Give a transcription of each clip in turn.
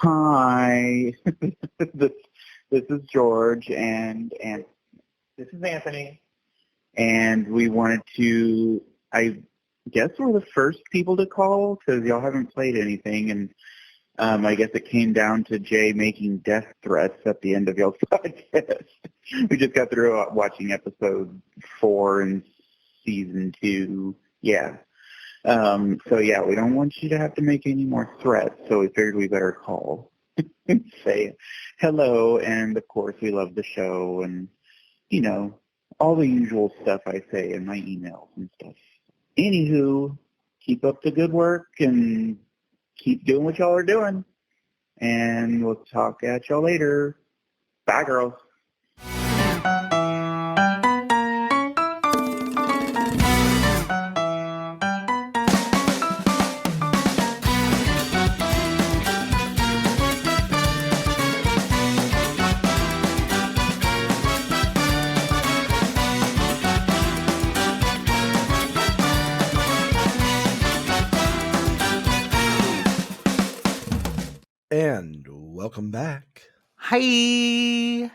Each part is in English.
Hi, this is George, and this is Anthony, and we wanted to. I guess we're the first people to call because y'all haven't played anything, and I guess it came down to Jay making death threats at the end of y'all's podcast. We just got through watching episode 4 in season 2. Yeah. So yeah, we don't want you to have to make any more threats, so we figured we better call and say hello, and of course we love the show, and, you know, all the usual stuff I say in my emails and stuff. Anywho, keep up the good work, and keep doing what y'all are doing, and we'll talk at y'all later. Bye, girls. And welcome back. Hi.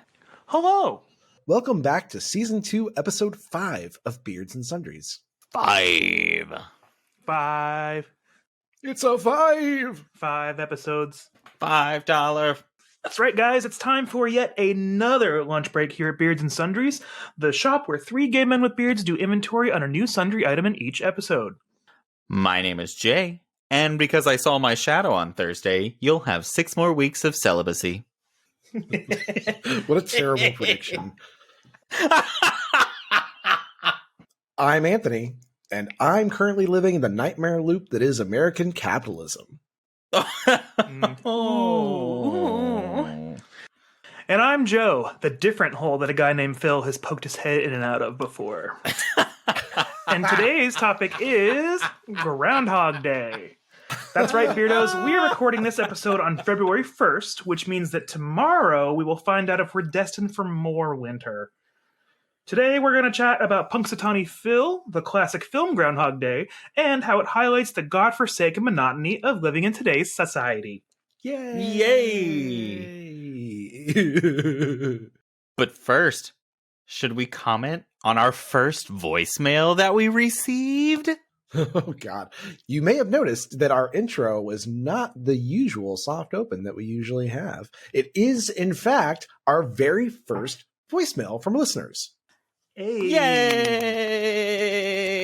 Hello. Welcome back to Season 2, Episode 5 of Beards and Sundries. 5. It's a 5! 5 episodes. $5. That's right, guys. It's time for yet another lunch break here at Beards and Sundries, the shop where 3 gay men with beards do inventory on a new sundry item in each episode. My name is Jay, and because I saw my shadow on Thursday, you'll have 6 more weeks of celibacy. What a terrible prediction. I'm Anthony, and I'm currently living in the nightmare loop that is American capitalism. Oh. And I'm Joe, the different hole that a guy named Phil has poked his head in and out of before. And today's topic is Groundhog Day. That's right, Beardos. We are recording this episode on February 1st, which means that tomorrow we will find out if we're destined for more winter. Today we're going to chat about Punxsutawney Phil, the classic film Groundhog Day, and how it highlights the godforsaken monotony of living in today's society. Yay! But first, should we comment on our first voicemail that we received? Oh, God. You may have noticed that our intro was not the usual soft open that we usually have. It is, in fact, our very first voicemail from listeners. Hey.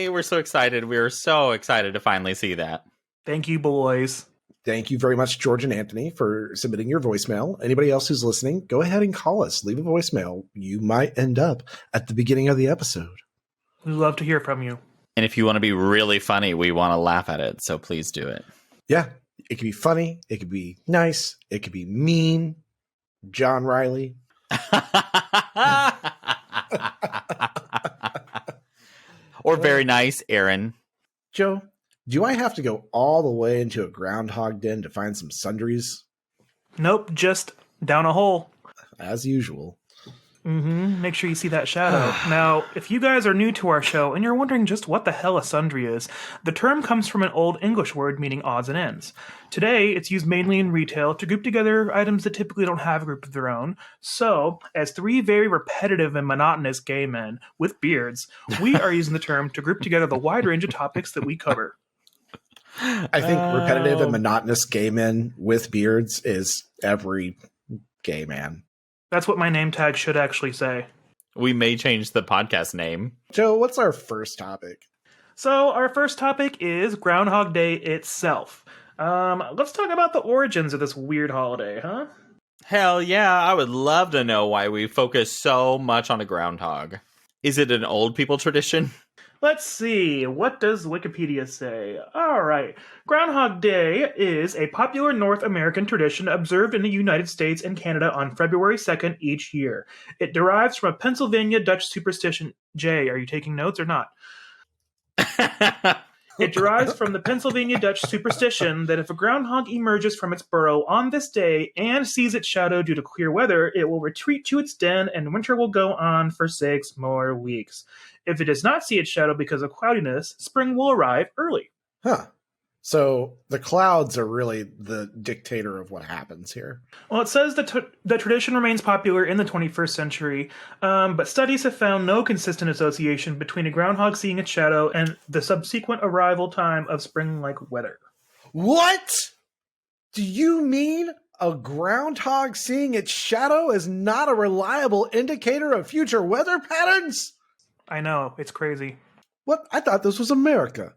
Yay! We're so excited. We are so excited to finally see that. Thank you, boys. Thank you very much, George and Anthony, for submitting your voicemail. Anybody else who's listening, go ahead and call us. Leave a voicemail. You might end up at the beginning of the episode. We'd love to hear from you. And if you want to be really funny, we want to laugh at it, so please do it. Yeah, it could be funny. It could be nice. It could be mean. John Riley. Or very nice, Aaron. Joe, do I have to go all the way into a groundhog den to find some sundries? Nope, just down a hole. As usual. Make sure you see that shadow. Now, if you guys are new to our show and you're wondering just what the hell a sundry is, the term comes from an old English word meaning odds and ends. Today, it's used mainly in retail to group together items that typically don't have a group of their own. So, as 3 very repetitive and monotonous gay men with beards, we are using the term to group together the wide range of topics that we cover. I think repetitive and monotonous gay men with beards is every gay man. That's what my name tag should actually say. We may change the podcast name. Joe, what's our first topic? So our first topic is Groundhog Day itself. Let's talk about the origins of this weird holiday, huh? Hell yeah, I would love to know why we focus so much on a groundhog. Is it an old people tradition? Let's see, what does Wikipedia say? Alright, Groundhog Day is a popular North American tradition observed in the United States and Canada on February 2nd each year. It derives from a Pennsylvania Dutch superstition. Jay, are you taking notes or not? It derives from the Pennsylvania Dutch superstition that if a groundhog emerges from its burrow on this day and sees its shadow due to clear weather, it will retreat to its den and winter will go on for 6 more weeks. If it does not see its shadow because of cloudiness, spring will arrive early. Huh. So the clouds are really the dictator of what happens here. Well, it says that the tradition remains popular in the 21st century, but studies have found no consistent association between a groundhog seeing its shadow and the subsequent arrival time of spring-like weather. What? Do you mean a groundhog seeing its shadow is not a reliable indicator of future weather patterns? I know, it's crazy. What? I thought this was America.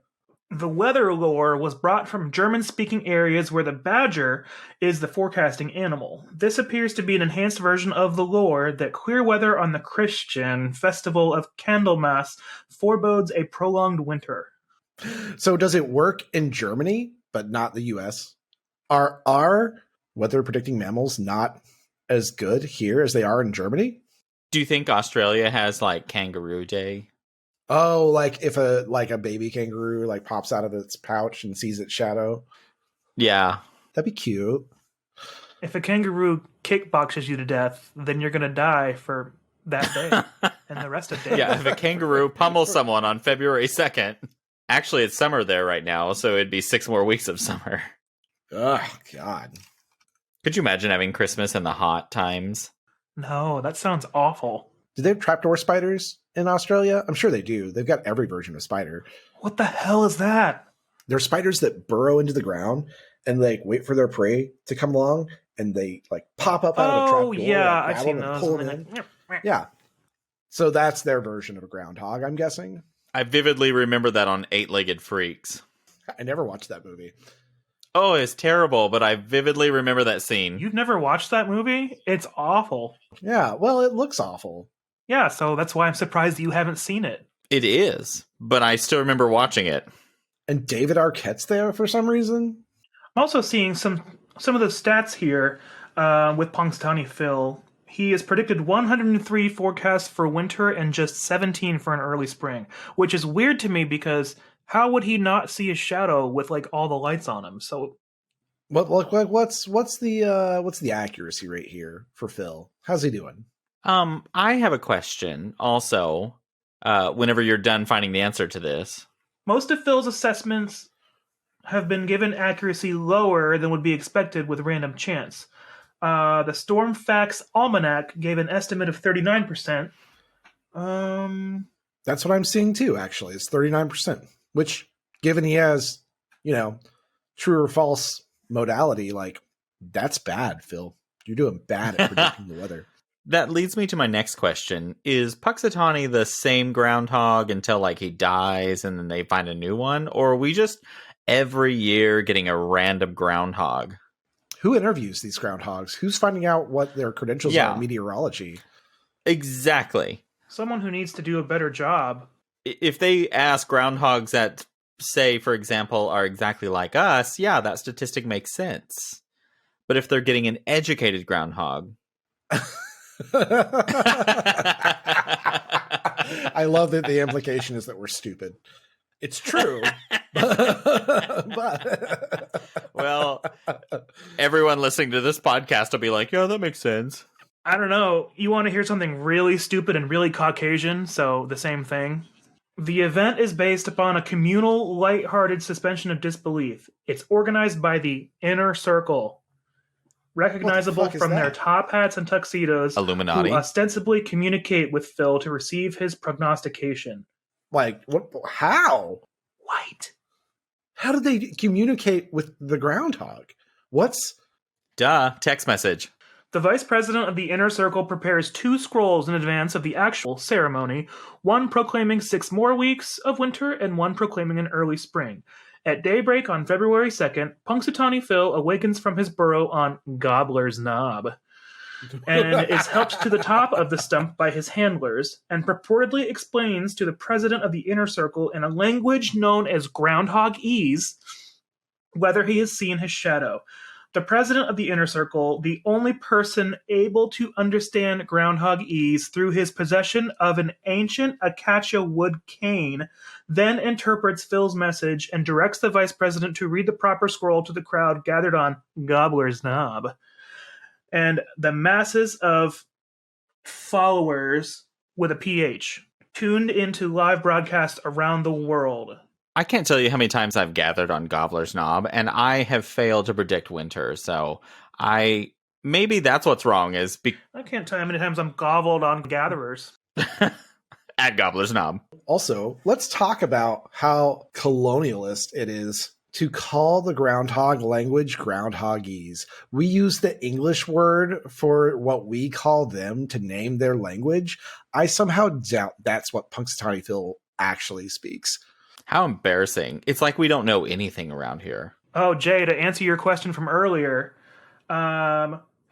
The weather lore was brought from German-speaking areas where the badger is the forecasting animal. This appears to be an enhanced version of the lore that clear weather on the Christian festival of Candlemas forebodes a prolonged winter. So does it work in Germany, but not the U.S.? Are our weather predicting mammals not as good here as they are in Germany? Do you think Australia has like Kangaroo Day? Oh, like if a baby kangaroo like pops out of its pouch and sees its shadow? Yeah. That'd be cute. If a kangaroo kickboxes you to death, then you're going to die for that day and the rest of the day. Yeah, if a kangaroo pummels someone on February 2nd. Actually, it's summer there right now, so it'd be 6 more weeks of summer. Oh, God. Could you imagine having Christmas in the hot times? No, that sounds awful. Do they have trapdoor spiders in Australia? I'm sure they do. They've got every version of spider. What the hell is that? They're spiders that burrow into the ground and like wait for their prey to come along, and they like pop up out of the trapdoor. Oh, yeah, like, I've seen and those. pull And them then, in. Yeah. So that's their version of a groundhog, I'm guessing. I vividly remember that on 8-Legged Freaks. I never watched that movie. Oh, it's terrible, but I vividly remember that scene. You've never watched that movie? It's awful. Yeah, well, it looks awful. Yeah, so that's why I'm surprised that you haven't seen it. It is, but I still remember watching it. And David Arquette's there for some reason. I'm also seeing some of the stats here with Punxsutawney Phil. He has predicted 103 forecasts for winter and just 17 for an early spring, which is weird to me because how would he not see his shadow with like all the lights on him? So, what's the accuracy rate here for Phil? How's he doing? I have a question also, whenever you're done finding the answer to this. most of Phil's assessments have been given accuracy lower than would be expected with random chance. The Storm Facts Almanac gave an estimate of 39%. That's what I'm seeing too, actually. It's 39%, which, given he has, true or false modality, like, that's bad, Phil. You're doing bad at predicting the weather. That leads me to my next question. Is Punxsutawney the same groundhog until, he dies and then they find a new one? Or are we just every year getting a random groundhog? Who interviews these groundhogs? Who's finding out what their credentials are in meteorology? Exactly. Someone who needs to do a better job. If they ask groundhogs that, say, for example, are exactly like us, yeah, that statistic makes sense. But if they're getting an educated groundhog... I love that the implication is that we're stupid. It's true. but well, everyone listening to this podcast will be like, yeah, that makes sense. I don't know. You want to hear something really stupid and really Caucasian, so the same thing. The event is based upon a communal, lighthearted suspension of disbelief. It's organized by the Inner Circle, recognizable from their top hats and tuxedos, Illuminati, who ostensibly communicate with Phil to receive his prognostication. What? How? White. How did they communicate with the groundhog? Text message. The vice president of the Inner Circle prepares 2 scrolls in advance of the actual ceremony, one proclaiming 6 more weeks of winter and one proclaiming an early spring. At daybreak on February 2nd, Punxsutawney Phil awakens from his burrow on Gobbler's Knob and is helped to the top of the stump by his handlers and purportedly explains to the president of the Inner Circle in a language known as Groundhogese whether he has seen his shadow. The president of the Inner Circle, the only person able to understand Groundhogese through his possession of an ancient acacia wood cane, then interprets Phil's message and directs the vice president to read the proper scroll to the crowd gathered on Gobbler's Knob. And the masses of followers with a PH tuned into live broadcast around the world I can't tell you how many times I've gathered on Gobbler's Knob, and I have failed to predict winter. So maybe that's what's wrong. I can't tell you how many times I'm gobbled on gatherers. At Gobbler's Knob. Also, let's talk about how colonialist it is to call the groundhog language groundhogese. We use the English word for what we call them to name their language. I somehow doubt that's what Punxsutawney Phil actually speaks. How embarrassing. It's like we don't know anything around here. Oh, Jay, to answer your question from earlier,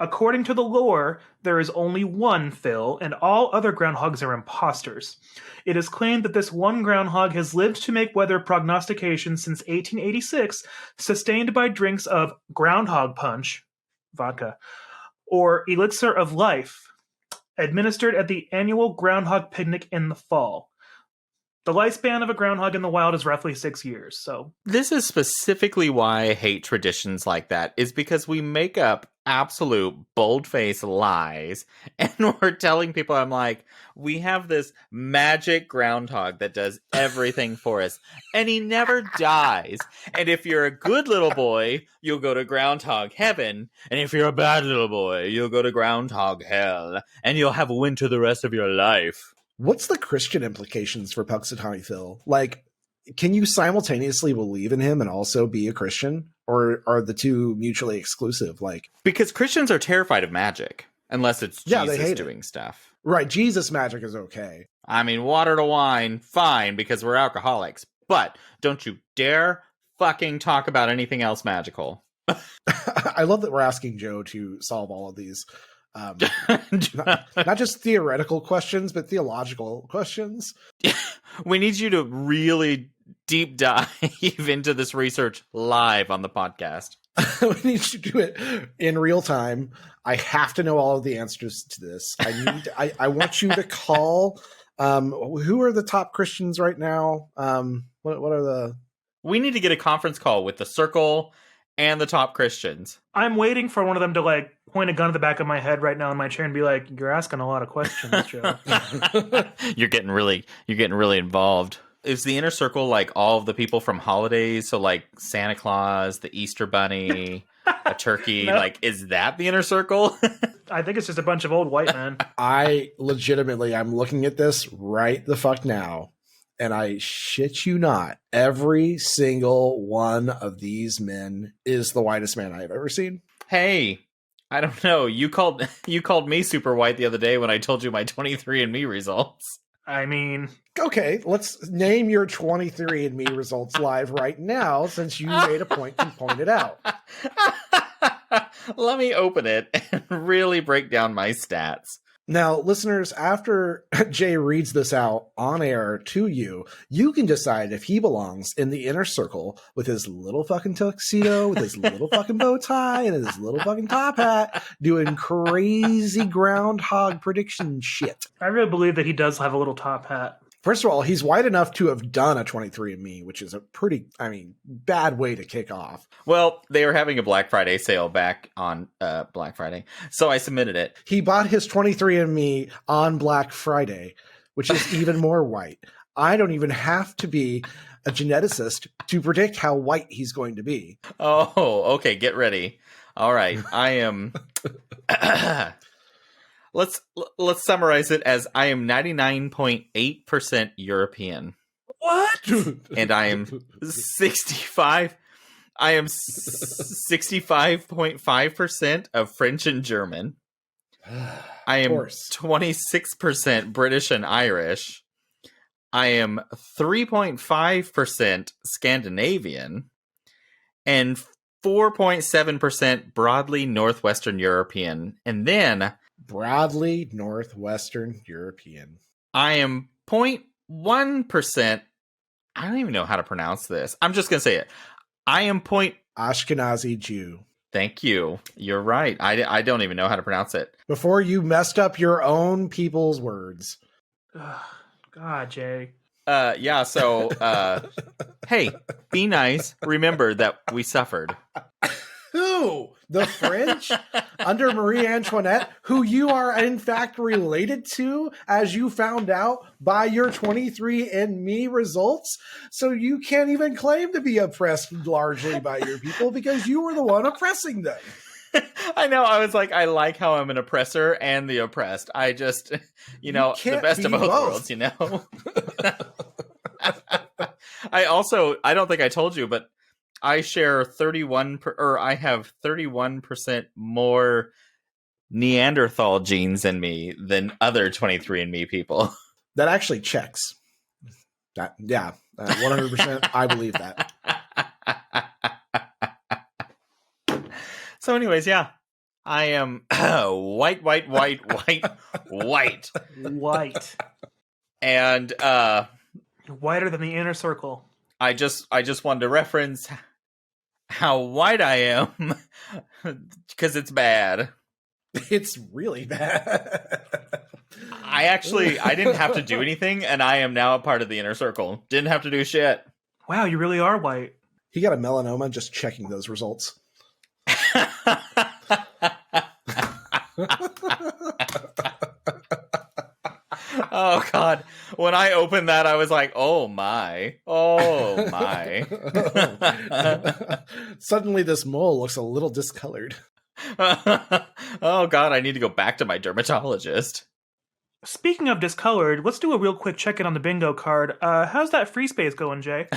according to the lore, there is only one Phil, and all other groundhogs are imposters. It is claimed that this one groundhog has lived to make weather prognostications since 1886, sustained by drinks of groundhog punch, vodka, or elixir of life, administered at the annual groundhog picnic in the fall. The lifespan of a groundhog in the wild is roughly 6 years, so... This is specifically why I hate traditions like that, is because we make up absolute bold-faced lies, and we're telling people, I'm like, we have this magic groundhog that does everything for us, and he never dies. And if you're a good little boy, you'll go to groundhog heaven, and if you're a bad little boy, you'll go to groundhog hell, and you'll have winter the rest of your life. What's the Christian implications for Punxsutawney Phil? Like, can you simultaneously believe in him and also be a Christian? Or are the two mutually exclusive? Like, because Christians are terrified of magic, unless it's Jesus doing stuff. Right, Jesus magic is okay. I mean, water to wine, fine, because we're alcoholics. But don't you dare fucking talk about anything else magical. I love that we're asking Joe to solve all of these. Not just theoretical questions, but theological questions. We need you to really deep dive into this research live on the podcast. We need you to do it in real time. I have to know all of the answers to this. I want you to call. Who are the top Christians right now? What are the? We need to get a conference call with the Circle and the top Christians. I'm waiting for one of them to like point a gun at the back of my head right now in my chair and be like, "You're asking a lot of questions, Joe." You're getting really involved. Is the inner circle like all of the people from holidays? So like Santa Claus, the Easter Bunny, a turkey. No. Like, is that the inner circle? I think it's just a bunch of old white men. I'm looking at this right the fuck now. And I shit you not, every single one of these men is the whitest man I've ever seen. Hey, I don't know. You called me super white the other day when I told you my 23andMe results. I mean... Okay, let's name your 23andMe results live right now since you made a point to point it out. Let me open it and really break down my stats. Now, listeners, after Jay reads this out on air to you, you can decide if he belongs in the inner circle with his little fucking tuxedo, with his little fucking bow tie, and his little fucking top hat, doing crazy groundhog prediction shit. I really believe that he does have a little top hat. First of all, he's white enough to have done a 23andMe, which is a pretty, bad way to kick off. Well, they were having a Black Friday sale back on Black Friday, so I submitted it. He bought his 23andMe on Black Friday, which is even more white. I don't even have to be a geneticist to predict how white he's going to be. Oh, okay, get ready. All right, I am... Let's summarize it as I am 99.8% European. What? And I am 65.5% of French and German. I am 26% British and Irish. I am 3.5% Scandinavian and 4.7% broadly Northwestern European. And then broadly Northwestern European. I am 0.1%. I don't even know how to pronounce this. I'm just going to say it. I am Ashkenazi Jew. Thank you. You're right. I don't even know how to pronounce it. Before you messed up your own people's words. God, Jay. Yeah, so, hey, be nice. Remember that we suffered. Who? the French under Marie Antoinette, who you are in fact related to, as you found out by your 23andMe results. So you can't even claim to be oppressed largely by your people because you were the one oppressing them. I know. I was like, I like how I'm an oppressor and the oppressed. I just, the best of both worlds, I don't think I told you, but I share I have 31% more Neanderthal genes in me than other 23andMe people. That actually checks. 100%. I believe that. So anyways, yeah, I am white. White. And You're whiter than the inner circle. I just wanted to reference how white I am because it's bad. It's really bad. I didn't have to do anything, and I am now a part of the inner circle. Didn't have to do shit. Wow, you really are white. He got a melanoma just checking those results. Oh God. When I opened that, I was like, oh my. Suddenly this mole looks a little discolored. Oh God, I need to go back to my dermatologist. Speaking of discolored, let's do a real quick check-in on the bingo card. How's that free space going, Jay?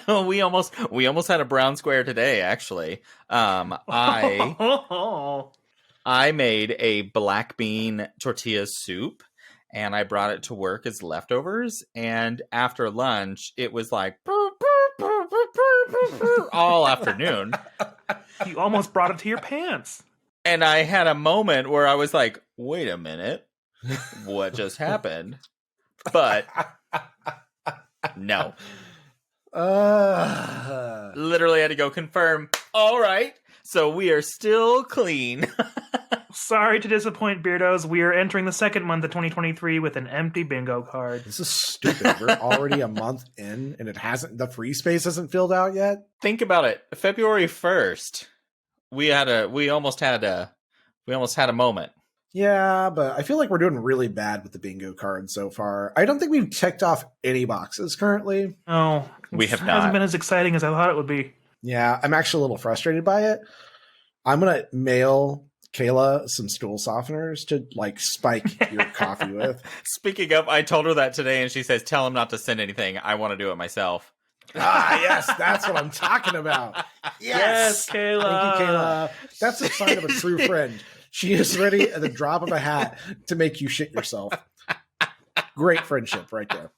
We almost had a brown square today, actually. I made a black bean tortilla soup, and I brought it to work as leftovers. And after lunch, it was like all afternoon. You almost brought it to your pants. And I had a moment where I was like, wait a minute, what just happened? But no. Literally had to go confirm. All right. So we are still clean. Sorry to disappoint, Beardos. We are entering the second month of 2023 with an empty bingo card. This is stupid. We're already a month in and the free space hasn't filled out yet. Think about it. February 1st. We almost had a moment. Yeah, but I feel like we're doing really bad with the bingo card so far. I don't think we've checked off any boxes currently. Oh, we have not. It hasn't been as exciting as I thought it would be. Yeah, I'm actually a little frustrated by it. I'm going to mail Kayla some stool softeners to spike your coffee with. Speaking of, I told her that today and she says, tell him not to send anything. I want to do it myself. Yes, that's what I'm talking about. Yes, Kayla. Thank you, Kayla. That's a sign of a true friend. She is ready at the drop of a hat to make you shit yourself. Great friendship right there.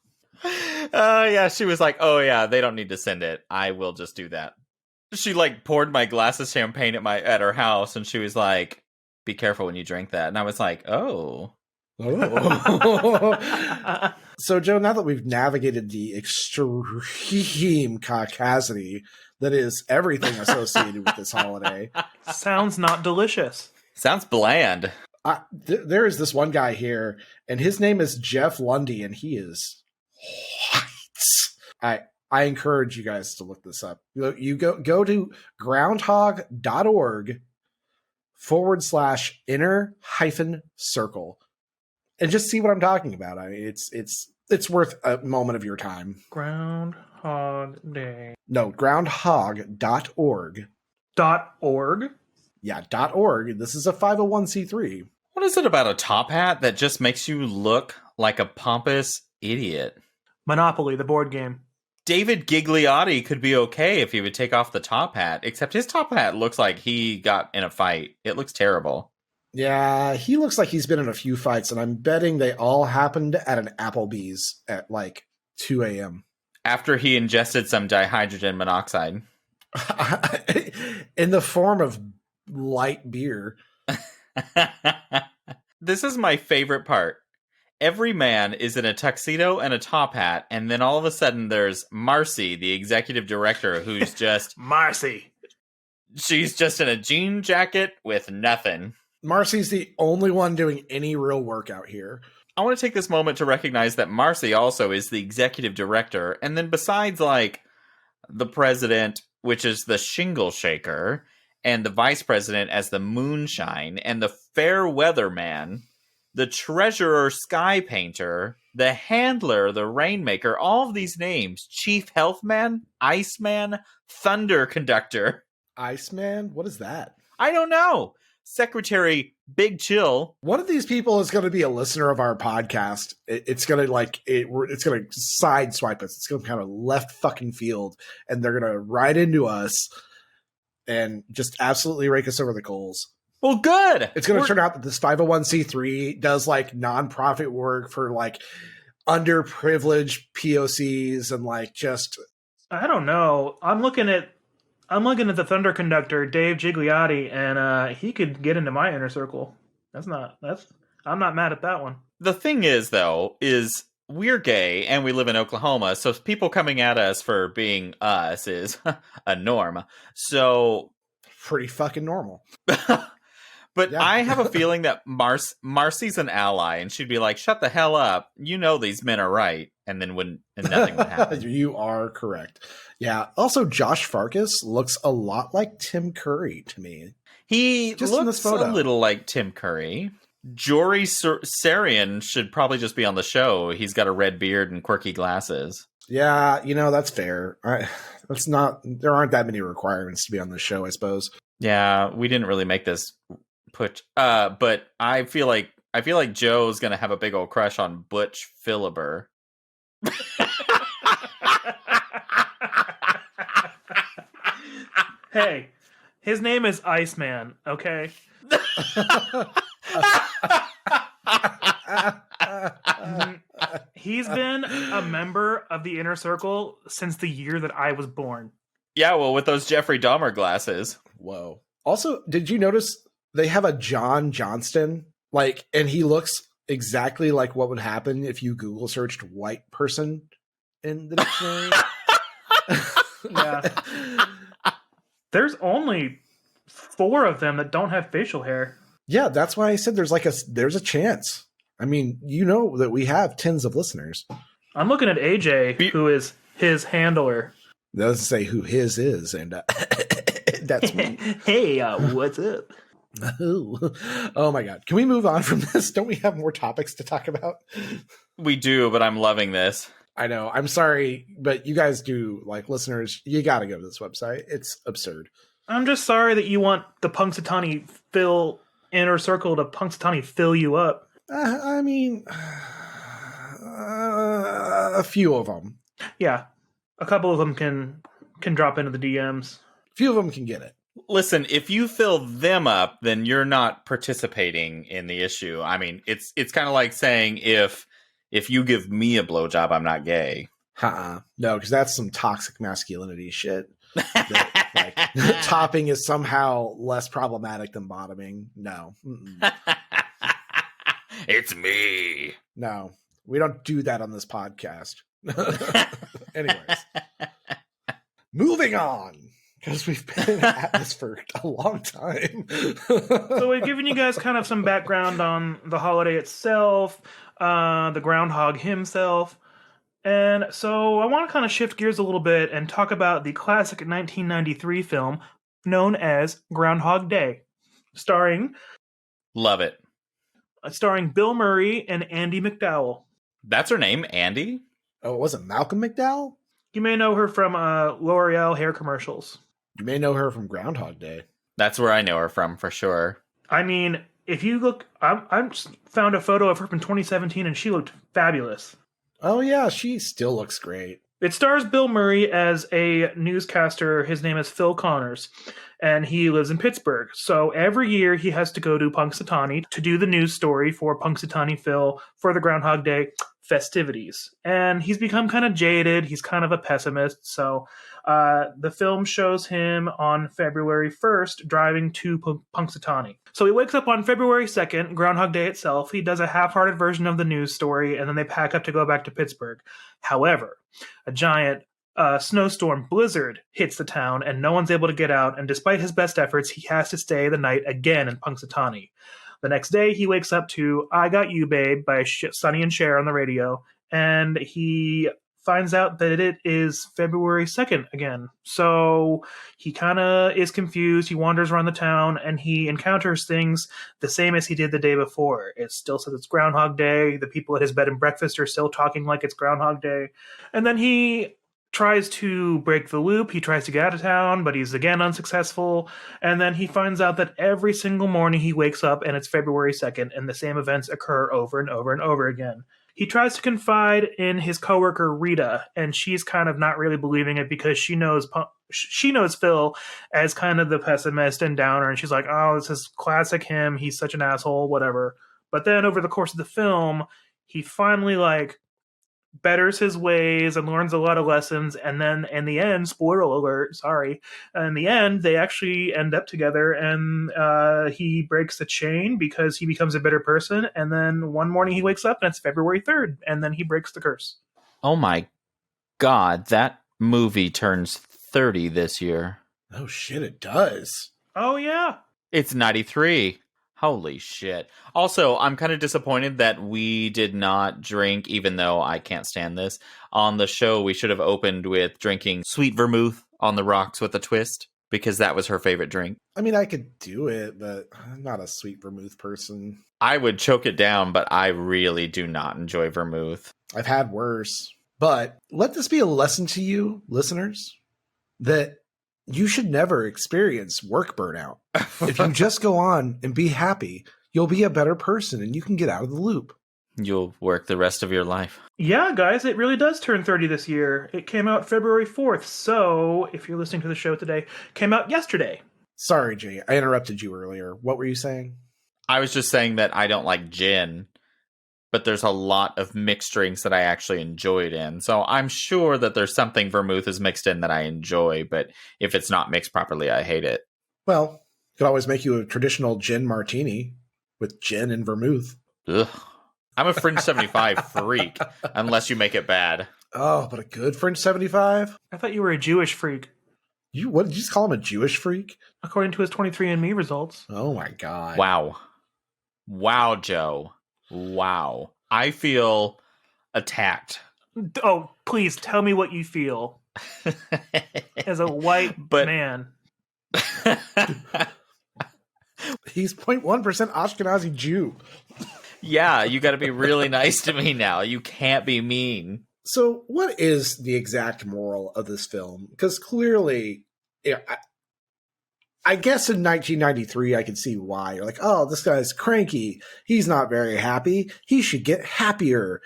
Yeah, she was like, oh yeah, they don't need to send it. I will just do that. She poured my glass of champagne at her house and she was like, be careful when you drink that. And I was like, oh. So, Joe, now that we've navigated the extreme caucasity that is everything associated with this holiday. Sounds not delicious. Sounds bland. There is this one guy here, and his name is Jeff Lundy, and he is white. I encourage you guys to look this up. You go to groundhog.org/inner-circle and just see what I'm talking about. I mean, it's worth a moment of your time. Groundhog Day. No, groundhog.org. .org? Yeah, .org. This is a 501c3. What is it about a top hat that just makes you look like a pompous idiot? Monopoly, the board game. David Gigliotti could be okay if he would take off the top hat, except his top hat looks like he got in a fight. It looks terrible. Yeah, he looks like he's been in a few fights, and I'm betting they all happened at an Applebee's at 2 a.m. After he ingested some dihydrogen monoxide. In the form of light beer. This is my favorite part. Every man is in a tuxedo and a top hat, and then all of a sudden there's Marcy, the executive director, who's just... Marcy! She's just in a jean jacket with nothing. Marcy's the only one doing any real work out here. I want to take this moment to recognize that Marcy also is the executive director, and then besides, the president, which is the shingle shaker, and the vice president as the moonshine, and the fair weather man, the treasurer sky painter, the handler, the rainmaker, all of these names, chief healthman, iceman, thunder conductor. Iceman? What is that? I don't know. Secretary Big Chill. One of these people is going to be a listener of our podcast. It's going to it's going to sideswipe us. It's going to kind of left fucking field, and they're going to ride into us and just absolutely rake us over the coals. Well, good. It's going to turn out that this 501c3 does like nonprofit work for like underprivileged POCs and like just. I don't know. I'm looking at the Thunder Conductor, Dave Gigliotti, and he could get into my inner circle. I'm not mad at that one. The thing is, though, is we're gay and we live in Oklahoma, so people coming at us for being us is a norm. So pretty fucking normal. But yeah. I have a feeling that Marcy's an ally, and she'd be like, "Shut the hell up! You know these men are right," and then nothing would happen. You are correct. Yeah. Also, Josh Farkas looks a lot like Tim Curry to me. He just looks a little like Tim Curry. Jory Sarian should probably just be on the show. He's got a red beard and quirky glasses. Yeah, that's fair. There aren't that many requirements to be on the show, I suppose. Yeah, we didn't really make this put, but I feel like Joe's gonna have a big old crush on Butch Philibert. Hey, his name is Iceman, okay? He's been a member of the Inner Circle since the year that I was born. Yeah, well, with those Jeffrey Dahmer glasses. Whoa. Also, did you notice they have a John Johnston? And he looks exactly like what would happen if you Google searched white person in the dictionary. Yeah. There's only 4 of them that don't have facial hair. Yeah, that's why I said there's a chance. I mean, that we have tens of listeners. I'm looking at AJ, who is his handler. That doesn't say who his is, and that's me. Hey, what's up? Oh my God. Can we move on from this? Don't we have more topics to talk about? We do, but I'm loving this. I know. I'm sorry, but you guys do, listeners, you got to go to this website. It's absurd. I'm just sorry that you want the Punxsutawney Inner Circle to Punxsutawney fill you up. I mean, a few of them. Yeah. A couple of them can drop into the DMs. A few of them can get it. Listen, if you fill them up, then you're not participating in the issue. I mean, it's kind of like saying if you give me a blowjob, I'm not gay. No, because that's some toxic masculinity shit. Topping is somehow less problematic than bottoming. No. It's me. No, we don't do that on this podcast. Anyways, moving on, because we've been at this for a long time. So we've given you guys kind of some background on the holiday itself, the Groundhog himself. And so I want to kind of shift gears a little bit and talk about the classic 1993 film known as Groundhog Day, starring Bill Murray and Andie MacDowell. That's her name, Andy? Oh, it wasn't Malcolm McDowell? You may know her from L'Oreal hair commercials. You may know her from Groundhog Day. That's where I know her from, for sure. I mean, if you look, I found a photo of her from 2017 and she looked fabulous. Oh, yeah, she still looks great. It stars Bill Murray as a newscaster. His name is Phil Connors, and he lives in Pittsburgh. So every year he has to go to Punxsutawney to do the news story for Punxsutawney Phil for the Groundhog Day festivities. And he's become kind of jaded. He's kind of a pessimist. So the film shows him on February 1st driving to Punxsutawney. So he wakes up on February 2nd, Groundhog Day itself. He does a half-hearted version of the news story, and then they pack up to go back to Pittsburgh. However, a giant snowstorm blizzard hits the town, and no one's able to get out. And despite his best efforts, he has to stay the night again in Punxsutawney. The next day, he wakes up to "I Got You, Babe" by Sonny and Cher on the radio, and he finds out that it is February 2nd again. So he kind of is confused. He wanders around the town and he encounters things the same as he did the day before. It still says it's Groundhog Day. The people at his bed and breakfast are still talking like it's Groundhog Day. And then he tries to break the loop. He tries to get out of town, but he's again unsuccessful. And then he finds out that every single morning he wakes up and it's February 2nd and the same events occur over and over and over again. He tries to confide in his coworker Rita, and she's kind of not really believing it because she knows Phil as kind of the pessimist and downer, and she's like, oh, this is classic him. He's such an asshole, whatever. But then over the course of the film, he finally betters his ways and learns a lot of lessons, and then in the end, spoiler alert, sorry, in the end they actually end up together, and he breaks the chain because he becomes a better person, and then one morning he wakes up and it's February 3rd, and then he breaks the curse. Oh my god, that movie turns 30 this year. Oh shit, it does. Oh yeah. It's 93. Holy shit. Also, I'm kind of disappointed that we did not drink, even though I can't stand this. On the show, we should have opened with drinking sweet vermouth on the rocks with a twist, because that was her favorite drink. I mean, I could do it, but I'm not a sweet vermouth person. I would choke it down, but I really do not enjoy vermouth. I've had worse. But let this be a lesson to you, listeners, that you should never experience work burnout. If you just go on and be happy, you'll be a better person and you can get out of the loop. You'll work the rest of your life. Yeah, guys, it really does turn 30 this year. It came out February 4th, so if you're listening to the show today, came out yesterday. Sorry, Jay, I interrupted you earlier. What were you saying? I was just saying that I don't like gin, but there's a lot of mixed drinks that I actually enjoyed in. So I'm sure that there's something vermouth is mixed in that I enjoy, but if it's not mixed properly, I hate it. Well, you could always make you a traditional gin martini with gin and vermouth. Ugh. I'm a Fringe 75 freak, unless you make it bad. Oh, but a good Fringe 75? I thought you were a Jewish freak, What did you just call him, a Jewish freak? according to his 23andMe results. Oh my god. Wow. Wow, Joe. Wow. I feel attacked. Oh, please tell me what you feel as a white man. He's 0.1% Ashkenazi Jew. Yeah, you got to be really nice to me now. You can't be mean. So what is the exact moral of this film? Because clearly, I guess in 1993, I could see why. You're like, oh, this guy's cranky. He's not very happy. He should get happier.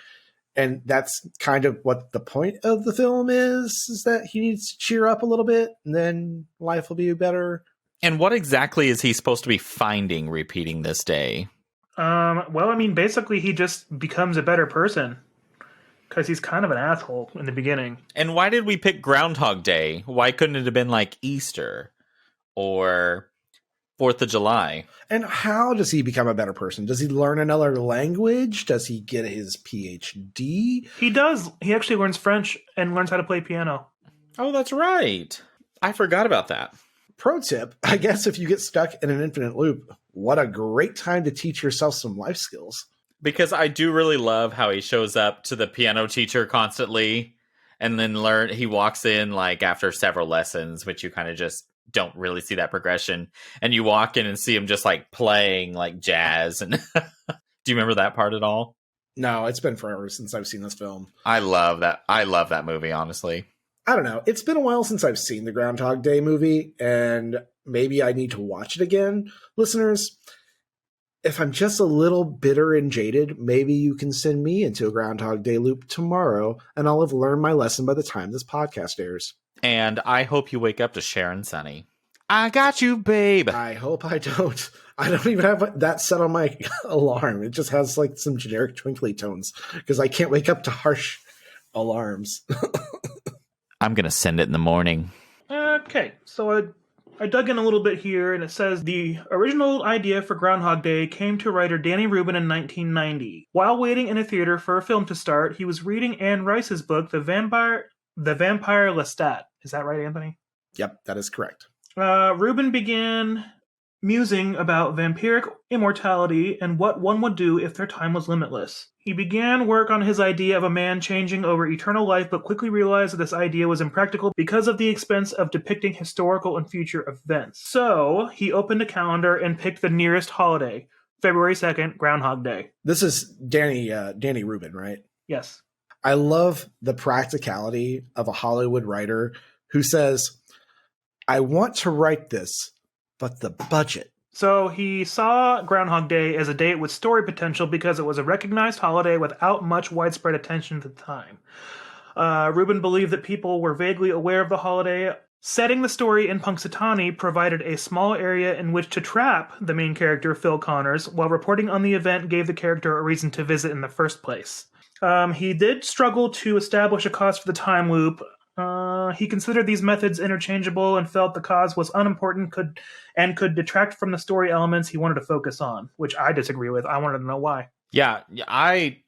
And that's kind of what the point of the film is that he needs to cheer up a little bit, and then life will be better. And what exactly is he supposed to be finding repeating this day? Well, I mean, basically he just becomes a better person because he's kind of an asshole in the beginning. And why did we pick Groundhog Day? Why couldn't it have been like Easter or 4th of July? And how does he become a better person? Does he learn another language? Does he get his PhD? He does. He actually learns French and learns how to play piano. Oh, that's right. I forgot about that. Pro tip, I guess if you get stuck in an infinite loop, what a great time to teach yourself some life skills. Because I do really love how he shows up to the piano teacher constantly and then he walks in like after several lessons, which you kind of just don't really see that progression. And you walk in and see him just like playing like jazz. And do you remember that part at all? No, it's been forever since I've seen this film. I love that. I love that movie, honestly. I don't know. It's been a while since I've seen the Groundhog Day movie, and maybe I need to watch it again. Listeners, if I'm just a little bitter and jaded, maybe you can send me into a Groundhog Day loop tomorrow, and I'll have learned my lesson by the time this podcast airs. And I hope you wake up to Sharon Sunny. I got you, babe. I hope I don't. I don't even have that set on my alarm. It just has like some generic twinkly tones because I can't wake up to harsh alarms. I'm going to send it in the morning. Okay, so I dug in a little bit here, and it says the original idea for Groundhog Day came to writer Danny Rubin in 1990. While waiting in a theater for a film to start, he was reading Anne Rice's book, The Vampire Lestat. Is that right, Anthony? Yep, that is correct. Rubin began musing about vampiric immortality and what one would do if their time was limitless. He began work on his idea of a man changing over eternal life, but quickly realized that this idea was impractical because of the expense of depicting historical and future events. So, he opened a calendar and picked the nearest holiday, February 2nd, Groundhog Day. This is Danny Rubin, right? Yes. I love the practicality of a Hollywood writer who says, I want to write this, but the budget. So he saw Groundhog Day as a date with story potential because it was a recognized holiday without much widespread attention at the time. Rubin believed that people were vaguely aware of the holiday. Setting the story in Punxsutawney provided a small area in which to trap the main character, Phil Connors, while reporting on the event gave the character a reason to visit in the first place. He did struggle to establish a cause for the time loop. He considered these methods interchangeable and felt the cause was unimportant could detract from the story elements he wanted to focus on, which I disagree with. I wanted to know why. Yeah, I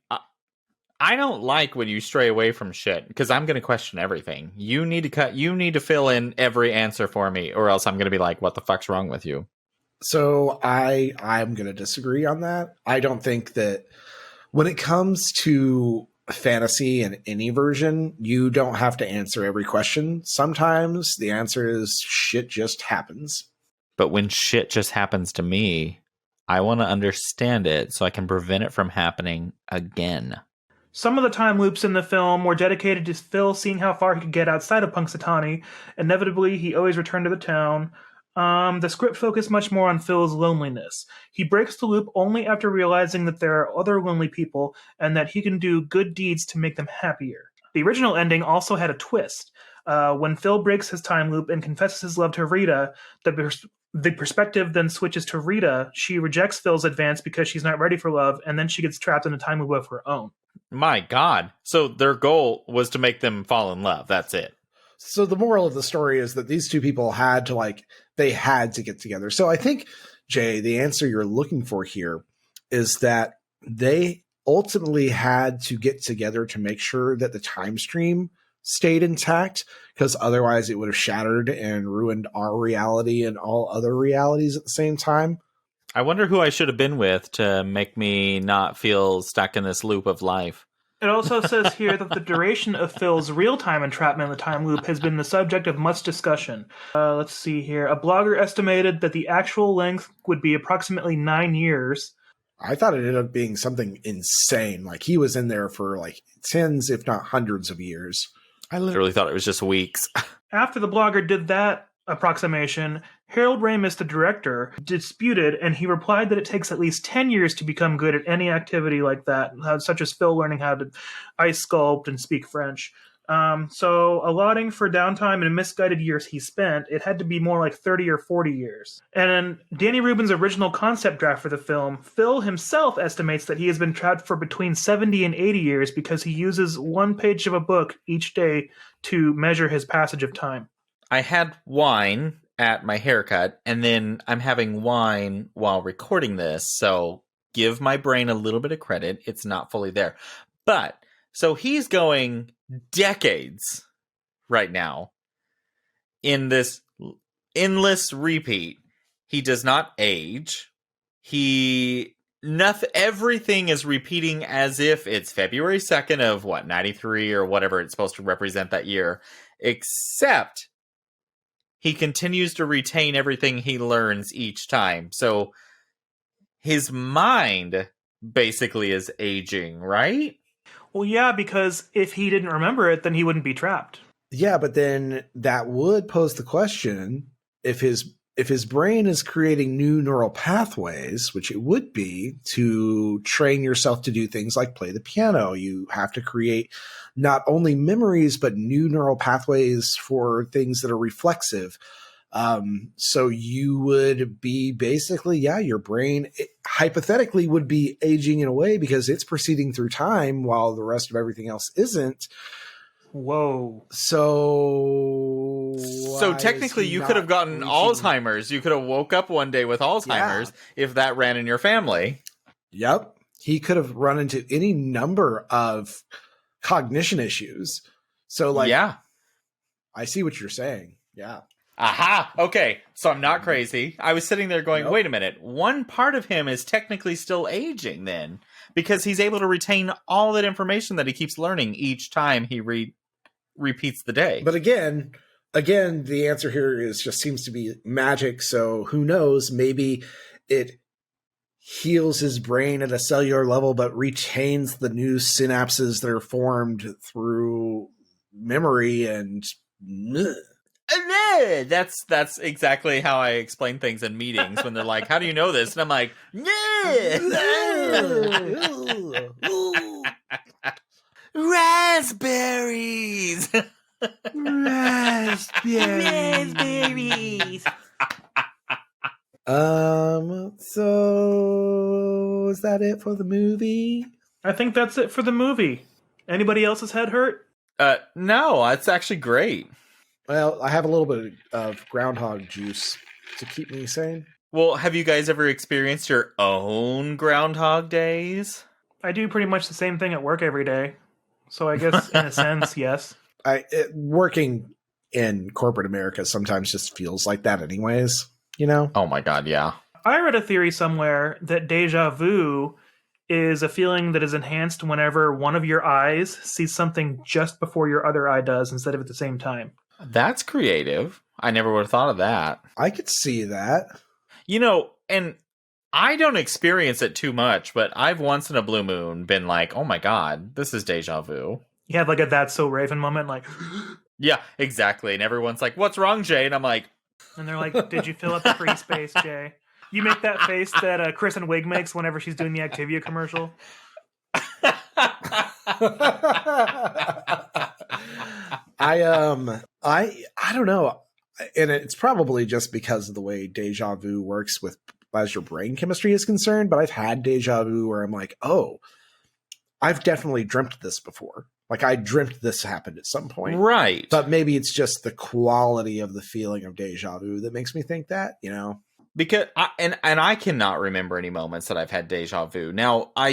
don't like when you stray away from shit because I'm going to question everything. You need to fill in every answer for me, or else I'm going to be like, what the fuck's wrong with you? So I'm going to disagree on that. I don't think that when it comes to fantasy in any version, you don't have to answer every question. Sometimes the answer is shit just happens. But when shit just happens to me, I want to understand it so I can prevent it from happening again. Some of the time loops in the film were dedicated to Phil seeing how far he could get outside of Punxsutawney. Inevitably, he always returned to the town. The script focused much more on Phil's loneliness. He breaks the loop only after realizing that there are other lonely people and that he can do good deeds to make them happier. The original ending also had a twist. When Phil breaks his time loop and confesses his love to Rita, the perspective then switches to Rita. She rejects Phil's advance because she's not ready for love, and then she gets trapped in a time loop of her own. My God. So their goal was to make them fall in love. That's it. So the moral of the story is that these two people had to get together. So I think, Jay, the answer you're looking for here is that they ultimately had to get together to make sure that the time stream stayed intact, because otherwise it would have shattered and ruined our reality and all other realities at the same time. I wonder who I should have been with to make me not feel stuck in this loop of life. It also says here that the duration of Phil's real-time entrapment in the time loop has been the subject of much discussion. Let's see here. A blogger estimated that the actual length would be approximately 9 years. I thought it ended up being something insane. Like he was in there for like tens, if not hundreds of years. I literally thought it was just weeks. After the blogger did that approximation, Harold Ramis, the director, disputed, and he replied that it takes at least 10 years to become good at any activity like that, such as Phil learning how to ice sculpt and speak French. So allotting for downtime and misguided years he spent, it had to be more like 30 or 40 years. And in Danny Rubin's original concept draft for the film, Phil himself estimates that he has been trapped for between 70 and 80 years because he uses one page of a book each day to measure his passage of time. I had wine at my haircut, and then I'm having wine while recording this, so give my brain a little bit of credit. It's not fully there. But, so he's going decades right now in this endless repeat. He does not age. Everything is repeating as if it's February 2nd of 93 or whatever it's supposed to represent that year, except he continues to retain everything he learns each time. So his mind basically is aging, right? Well, yeah, because if he didn't remember it, then he wouldn't be trapped. Yeah, but then that would pose the question, if his brain is creating new neural pathways, which it would be to train yourself to do things like play the piano, you have to create not only memories, but new neural pathways for things that are reflexive. So you would be basically, your brain hypothetically would be aging in a way because it's proceeding through time while the rest of everything else isn't. Whoa. So technically you could have gotten Alzheimer's. You could have woke up one day with Alzheimer's if that ran in your family. Yep. He could have run into any number of cognition issues. So I see what you're saying. Yeah. Aha! Okay, so I'm not crazy. I was sitting there going, wait a minute. One part of him is technically still aging then, because he's able to retain all that information that he keeps learning each time he repeats the day. But again, the answer here is just seems to be magic. So who knows? Maybe it heals his brain at a cellular level, but retains the new synapses that are formed through memory and. That's exactly how I explain things in meetings when they're like, how do you know this? And I'm like, raspberries. Raspberries. So is that it for the movie? I think that's it for the movie. Anybody else's head hurt? No, it's actually great. Well, I have a little bit of groundhog juice to keep me sane. Well, have you guys ever experienced your own Groundhog days? I do pretty much the same thing at work every day. So I guess, in a sense, yes. Working in corporate America sometimes just feels like that anyways, you know? Oh my god, yeah. I read a theory somewhere that deja vu is a feeling that is enhanced whenever one of your eyes sees something just before your other eye does instead of at the same time. That's creative. I never would have thought of that. I could see that. You know, and I don't experience it too much, but I've once in a blue moon been like, oh my god, this is deja vu. You have like a That's So Raven moment, like... Yeah, exactly. And everyone's like, what's wrong, Jay? And I'm like... And they're like, did you fill up the free space, Jay? You make that face that Kristen Wiig makes whenever she's doing the Activia commercial. I don't know, and it's probably just because of the way deja vu works with as your brain chemistry is concerned. But I've had deja vu where I'm like, oh, I've definitely dreamt this before. Like I dreamt this happened at some point, right? But maybe it's just the quality of the feeling of deja vu that makes me think that, you know. Because I cannot remember any moments that I've had deja vu. Now, I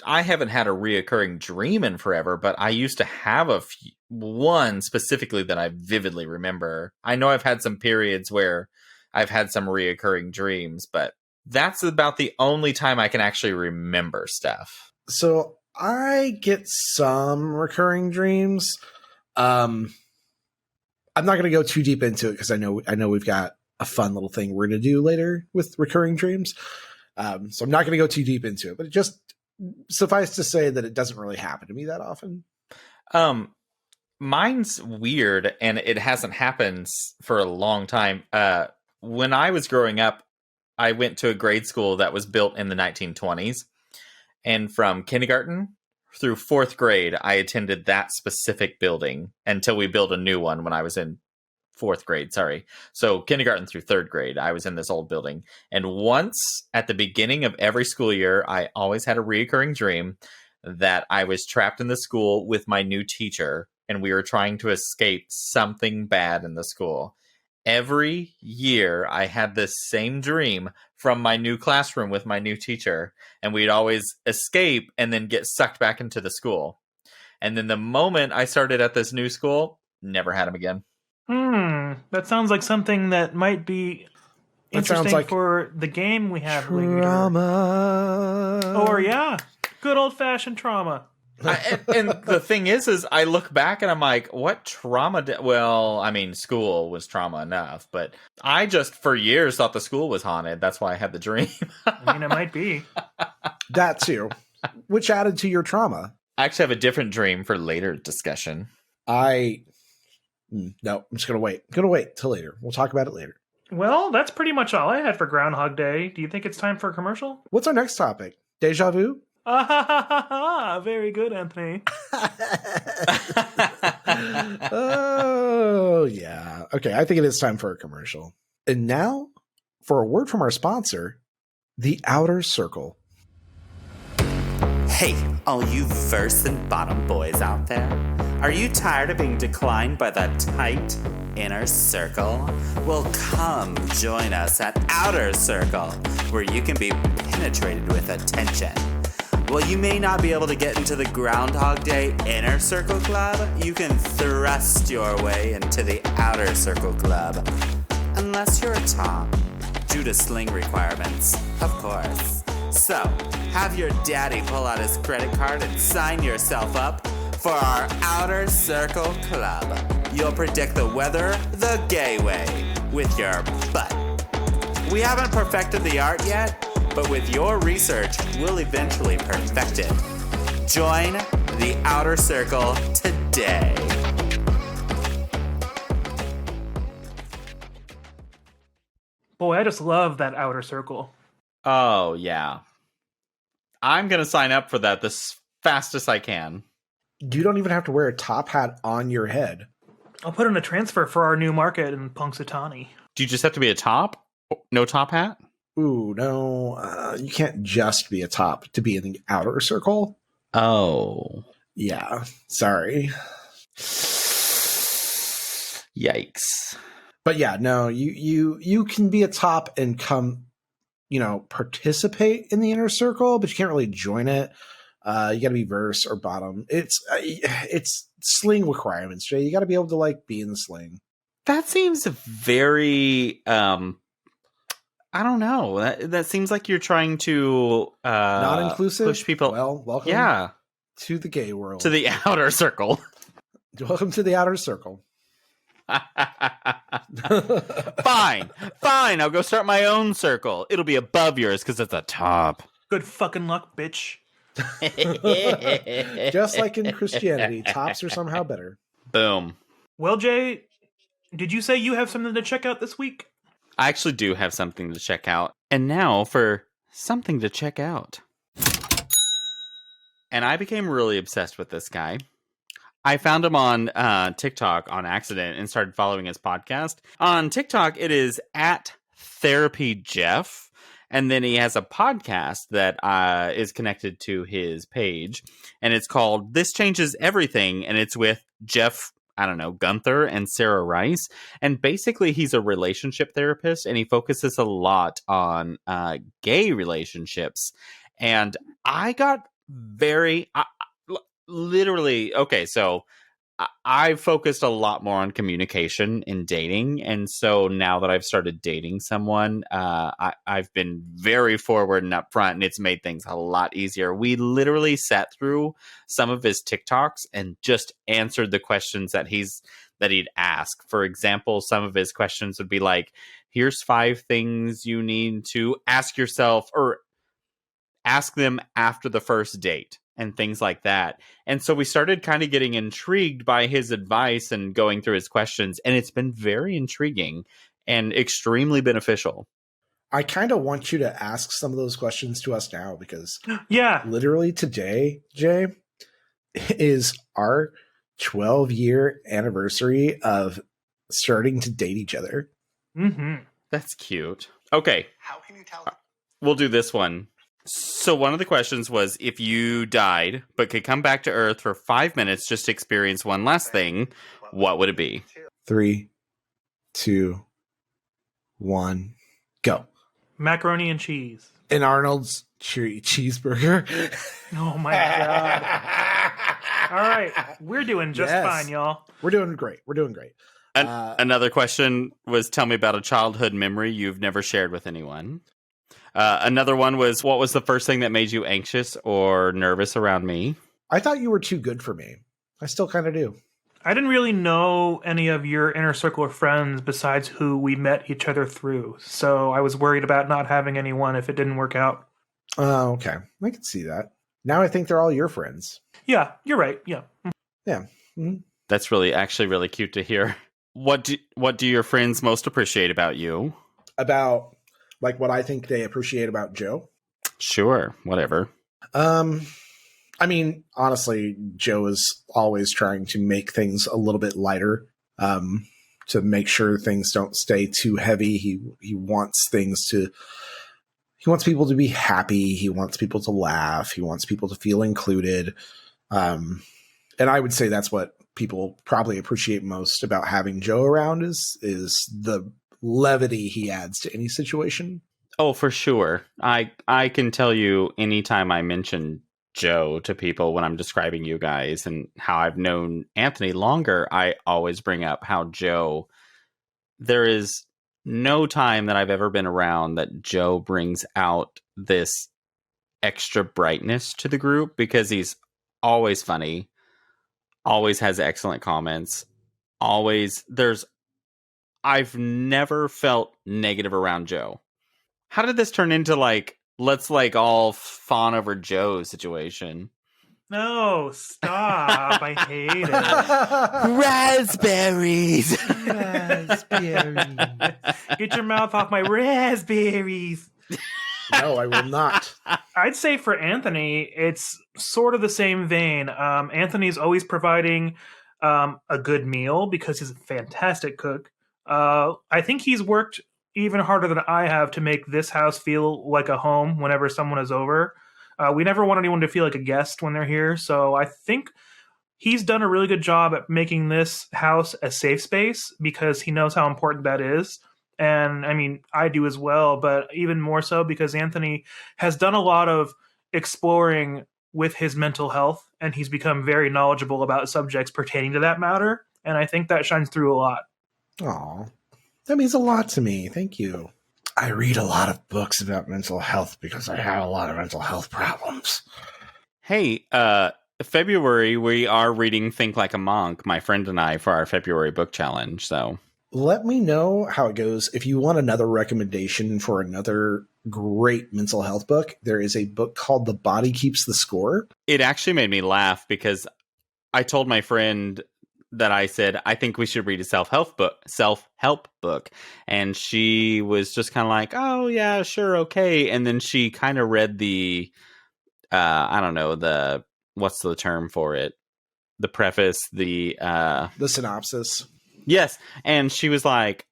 haven't had a reoccurring dream in forever, but I used to have one specifically that I vividly remember. I know I've had some periods where I've had some reoccurring dreams, but that's about the only time I can actually remember stuff. So I get some recurring dreams. I'm not going to go too deep into it because I know we've got a fun little thing we're going to do later with recurring dreams. So I'm not going to go too deep into it, but it just suffice to say that it doesn't really happen to me that often. Mine's weird, and it hasn't happened for a long time. When I was growing up, I went to a grade school that was built in the 1920s. And from kindergarten through fourth grade, I attended that specific building until we built a new one when I was in fourth grade, sorry. So kindergarten through third grade, I was in this old building. And once at the beginning of every school year, I always had a recurring dream that I was trapped in the school with my new teacher, and we were trying to escape something bad in the school. Every year, I had this same dream from my new classroom with my new teacher, and we'd always escape and then get sucked back into the school. And then the moment I started at this new school, never had him again. That sounds like something that might be interesting like for the game we have trauma. Later. Or yeah, good old-fashioned trauma. And the thing is I look back and I'm like, what trauma? Well, I mean, school was trauma enough, but I just for years thought the school was haunted. That's why I had the dream. I mean, it might be. That too. Which added to your trauma. I actually have a different dream for later discussion. No, I'm just going to wait. I'm going to wait till later. We'll talk about it later. Well, that's pretty much all I had for Groundhog Day. Do you think it's time for a commercial? What's our next topic? Deja vu? Very good, Anthony. Oh, yeah. Okay, I think it is time for a commercial. And now, for a word from our sponsor, The Outer Circle. Hey, all you verse and bottom boys out there. Are you tired of being declined by that tight inner circle? Well, come join us at Outer Circle, where you can be penetrated with attention. While you may not be able to get into the Groundhog Day Inner Circle Club, you can thrust your way into the Outer Circle Club. unless you're a top, due to sling requirements, of course. So, have your daddy pull out his credit card and sign yourself up for our Outer Circle Club. You'll predict the weather the gay way, with your butt. We haven't perfected the art yet, but with your research, we'll eventually perfect it. Join the Outer Circle today. Boy, I just love that Outer Circle. Oh, yeah. I'm going to sign up for that as fast as I can. You don't even have to wear a top hat on your head. I'll put in a transfer for our new market in Punxsutawney. Do you just have to be a top? No top hat? Ooh, no. You can't just be a top to be in the Outer Circle. Oh. Yeah, sorry. Yikes. But yeah, no, you can be a top and come, participate in the Inner Circle, but you can't really join it. You got to be verse or bottom. It's sling requirements, Jay. You got to be able to be in the sling. That seems very I don't know. That seems like you're trying to not inclusive. Push people. Well, welcome. Yeah. To the gay world. To the Outer Circle. Welcome to the Outer Circle. Fine. I'll go start my own circle. It'll be above yours because it's a top. Good fucking luck, bitch. Just like in Christianity, tops are somehow better. Boom. Well, Jay, did you say you have something to check out this week? I actually do have something to check out. And now for something to check out. And I became really obsessed with this guy. I found him on TikTok on accident and started following his podcast. On TikTok, it is at Therapy Jeff. And then he has a podcast that is connected to his page. And it's called This Changes Everything. And it's with Jeff, Gunther and Sarah Rice. And basically, he's a relationship therapist. And he focuses a lot on gay relationships. And I got literally, okay, so I've focused a lot more on communication in dating. And so now that I've started dating someone, I've been very forward and upfront, and it's made things a lot easier. We literally sat through some of his TikToks and just answered the questions that he'd ask. For example, some of his questions would be like, here's 5 things you need to ask yourself or ask them after the first date. And things like that. And so we started kind of getting intrigued by his advice and going through his questions. And it's been very intriguing and extremely beneficial. I kind of want you to ask some of those questions to us now because literally today, Jay, is our 12-year anniversary of starting to date each other. Mm-hmm. That's cute. Okay. How can you tell? We'll do this one. So one of the questions was, if you died but could come back to Earth for 5 minutes just to experience one last thing, what would it be? 3, 2, 1, go. Macaroni and cheese. An Arnold's cheeseburger. Oh my God. All right. We're doing just fine, y'all. We're doing great. Another question was, tell me about a childhood memory you've never shared with anyone. Another one was, what was the first thing that made you anxious or nervous around me? I thought you were too good for me. I still kind of do. I didn't really know any of your inner circle of friends besides who we met each other through. So I was worried about not having anyone if it didn't work out. Oh, okay. I can see that. Now I think they're all your friends. Yeah, you're right. Yeah. Yeah. Mm-hmm. That's actually really cute to hear. What do your friends most appreciate about you? About what I think they appreciate about Joe? Sure, whatever. I mean, honestly, Joe is always trying to make things a little bit lighter, to make sure things don't stay too heavy. He wants people to be happy. He wants people to laugh. He wants people to feel included. And I would say that's what people probably appreciate most about having Joe around is the levity he adds to any situation. Oh, for sure. I can tell you anytime I mention Joe to people when I'm describing you guys and how I've known Anthony longer, I always bring up how Joe, there is no time that I've ever been around that Joe brings out this extra brightness to the group, because he's always funny, always has excellent comments, I've never felt negative around Joe. How did this turn into let's all fawn over Joe situation? No, stop. I hate it. Raspberries. Raspberry. Get your mouth off my raspberries. No, I will not. I'd say for Anthony, it's sort of the same vein. Anthony's always providing a good meal because he's a fantastic cook. I think he's worked even harder than I have to make this house feel like a home whenever someone is over. We never want anyone to feel like a guest when they're here, so I think he's done a really good job at making this house a safe space because he knows how important that is. And I mean, I do as well, but even more so because Anthony has done a lot of exploring with his mental health, and he's become very knowledgeable about subjects pertaining to that matter. And I think that shines through a lot. Aw, that means a lot to me. Thank you. I read a lot of books about mental health because I have a lot of mental health problems. Hey, February, we are reading Think Like a Monk, my friend and I, for our February book challenge, so... Let me know how it goes. If you want another recommendation for another great mental health book, there is a book called The Body Keeps the Score. It actually made me laugh because I told my friend that I said, I think we should read a self-help book. And she was just kind of like, oh, yeah, sure, okay. And then she kind of read the, I don't know, what's the term for it? The preface, the synopsis. Yes, and she was like,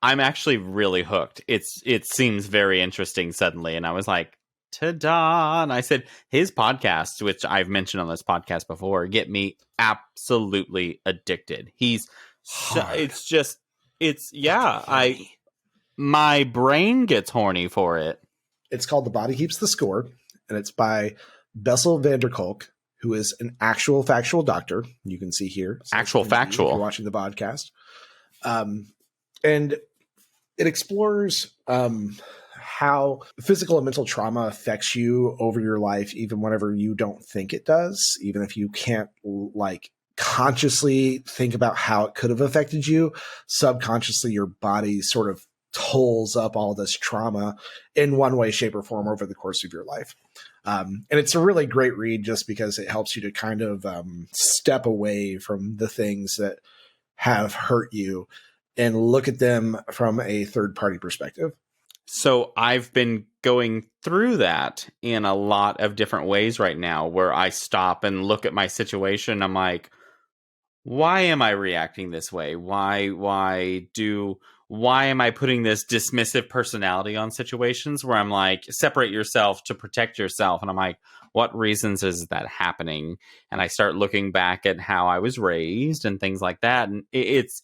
I'm actually really hooked. It seems very interesting suddenly. And I was like, ta-da! And I said, his podcasts, which I've mentioned on this podcast before, get me absolutely addicted. My brain gets horny for it. It's called The Body Keeps the Score, and it's by Bessel van der Kolk, who is an actual factual doctor. You can see here. So actual factual. If you're watching the podcast. And it explores how physical and mental trauma affects you over your life, even whenever you don't think it does, even if you can't consciously think about how it could have affected you. Subconsciously, your body sort of tolls up all this trauma in one way, shape, or form over the course of your life. And it's a really great read just because it helps you to kind of step away from the things that have hurt you and look at them from a third-party perspective. So I've been going through that in a lot of different ways right now, where I stop and look at my situation. I'm like, why am I reacting this way? Why am I putting this dismissive personality on situations where I'm like, separate yourself to protect yourself? And I'm like, what reasons is that happening? And I start looking back at how I was raised and things like that. And it's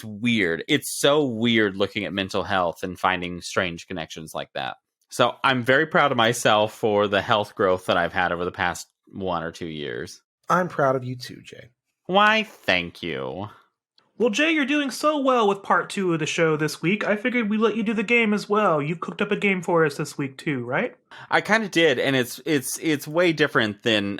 weird. It's so weird looking at mental health and finding strange connections like that. So I'm very proud of myself for the health growth that I've had over the past 1 or 2 years. I'm proud of you too, Jay. Why, thank you. Well, Jay, you're doing so well with part 2 of the show this week. I figured we'd let you do the game as well. You cooked up a game for us this week too, right? I kind of did, and it's way different than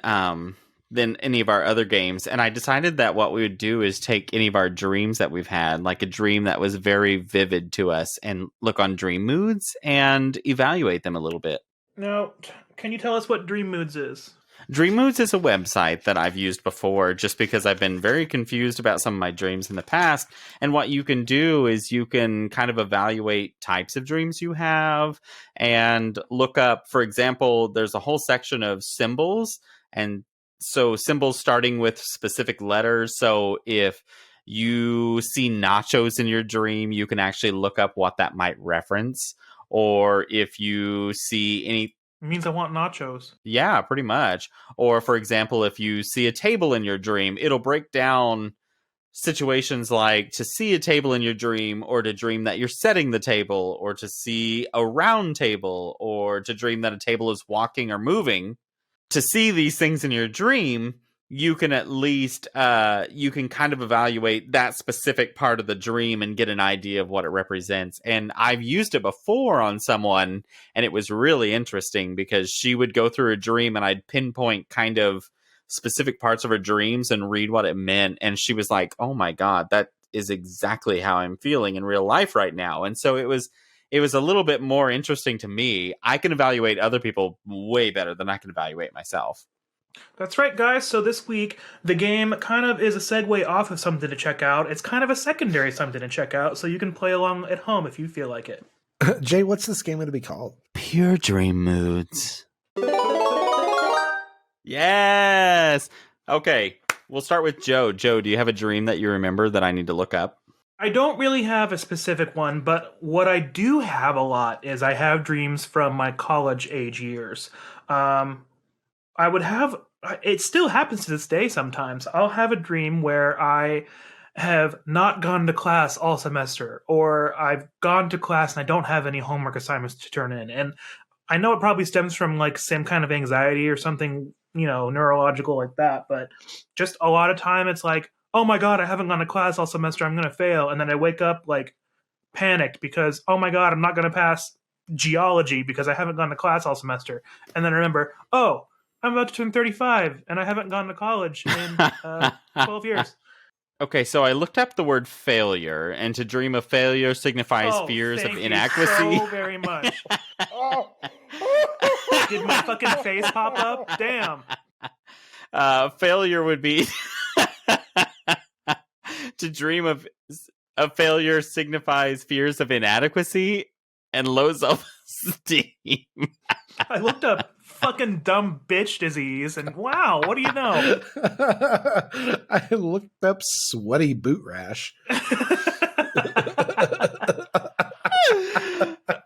any of our other games. And I decided that what we would do is take any of our dreams that we've had, like a dream that was very vivid to us, and look on Dream Moods and evaluate them a little bit. Now, can you tell us what Dream Moods is? Dream Moods is a website that I've used before just because I've been very confused about some of my dreams in the past. And what you can do is you can kind of evaluate types of dreams you have and look up, for example, there's a whole section of symbols. And so symbols starting with specific letters. So if you see nachos in your dream, you can actually look up what that might reference. Or if you see any... It means I want nachos. Yeah, pretty much. Or, for example, if you see a table in your dream, it'll break down situations like to see a table in your dream, or to dream that you're setting the table, or to see a round table, or to dream that a table is walking or moving. To see these things in your dream, you can at least you can kind of evaluate that specific part of the dream and get an idea of what it represents. And I've used it before on someone, and it was really interesting because she would go through a dream and I'd pinpoint kind of specific parts of her dreams and read what it meant. And she was like, oh my God, that is exactly how I'm feeling in real life right now. And so it was a little bit more interesting to me. I can evaluate other people way better than I can evaluate myself. That's right, guys. So this week, the game kind of is a segue off of something to check out. It's kind of a secondary something to check out, so you can play along at home if you feel like it. Jay, what's this game going to be called? Pure Dream Moods. Yes! Okay, we'll start with Joe. Joe, do you have a dream that you remember that I need to look up? I don't really have a specific one, but what I do have a lot is I have dreams from my college age years. I would have, it still happens to this day sometimes. I'll have a dream where I have not gone to class all semester, or I've gone to class and I don't have any homework assignments to turn in. And I know it probably stems from like some kind of anxiety or something, neurological like that. But just a lot of time it's like, oh my God, I haven't gone to class all semester. I'm going to fail. And then I wake up like panicked because, oh my God, I'm not going to pass geology because I haven't gone to class all semester. And then I remember, oh, I'm about to turn 35 and I haven't gone to college in 12 years. Okay, so I looked up the word failure, and to dream of failure signifies fears of inadequacy. Thank you so very much. Did my fucking face pop up? Damn. Failure would be to dream of failure signifies fears of inadequacy and low self-esteem. I looked up fucking dumb bitch disease, and wow, what do you know? I looked up sweaty boot rash.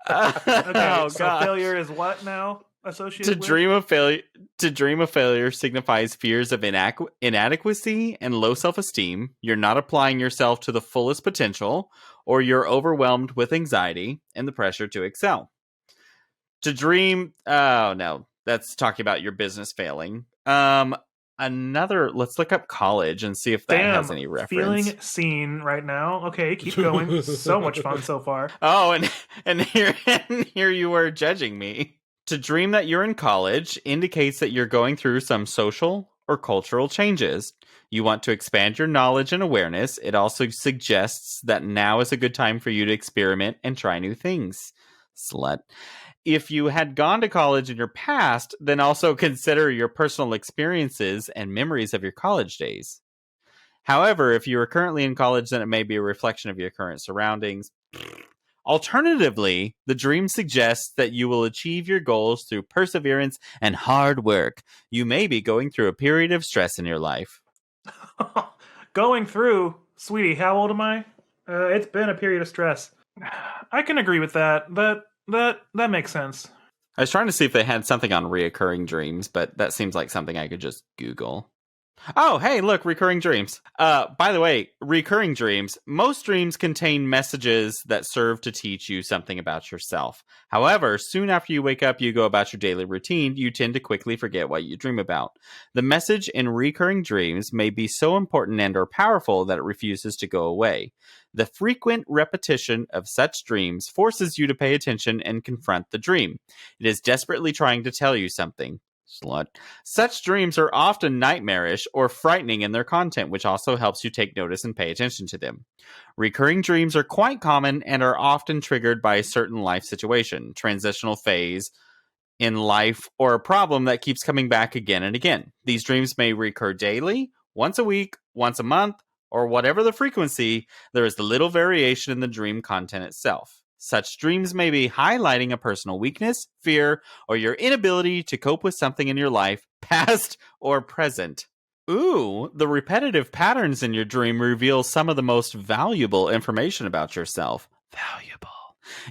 Okay, so failure is what now? Associated with? To dream of failure signifies fears of inadequacy and low self-esteem. You're not applying yourself to the fullest potential, or you're overwhelmed with anxiety and the pressure to excel. To dream, oh no, that's talking about your business failing. Let's look up college and see if that has any reference. Feeling seen right now. Okay, keep going. So much fun so far. Oh, and here you were judging me. To dream that you're in college indicates that you're going through some social or cultural changes. You want to expand your knowledge and awareness. It also suggests that now is a good time for you to experiment and try new things. Slut. If you had gone to college in your past, then also consider your personal experiences and memories of your college days. However, if you are currently in college, then it may be a reflection of your current surroundings. Alternatively, the dream suggests that you will achieve your goals through perseverance and hard work. You may be going through a period of stress in your life. Going through? Sweetie, how old am I? It's been a period of stress. I can agree with that. That makes sense. I was trying to see if they had something on reoccurring dreams, but that seems like something I could just Google. Oh, hey, look, recurring dreams. By the way, recurring dreams. Most dreams contain messages that serve to teach you something about yourself. However, soon after you wake up, you go about your daily routine, you tend to quickly forget what you dream about. The message in recurring dreams may be so important and or powerful that it refuses to go away. The frequent repetition of such dreams forces you to pay attention and confront the dream. It is desperately trying to tell you something. Slut. Such dreams are often nightmarish or frightening in their content, which also helps you take notice and pay attention to them. Recurring dreams are quite common and are often triggered by a certain life situation, transitional phase in life, or a problem that keeps coming back again and again. These dreams may recur daily, once a week, once a month, or whatever the frequency. There is little variation in the dream content itself. Such dreams may be highlighting a personal weakness, fear, or your inability to cope with something in your life, past or present. Ooh, the repetitive patterns in your dream reveal some of the most valuable information about yourself. Valuable.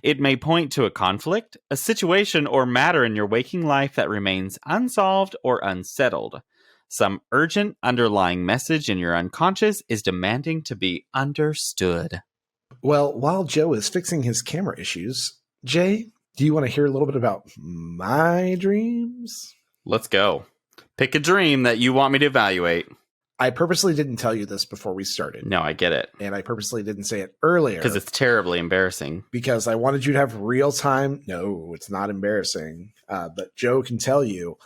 It may point to a conflict, a situation, or matter in your waking life that remains unsolved or unsettled. Some urgent underlying message in your unconscious is demanding to be understood. Well, while Joe is fixing his camera issues, Jay, do you want to hear a little bit about my dreams? Let's go. Pick a dream that you want me to evaluate. I purposely didn't tell you this before we started. No, I get it. And I purposely didn't say it earlier. Because it's terribly embarrassing. Because I wanted you to have real time. No, it's not embarrassing. But Joe can tell you,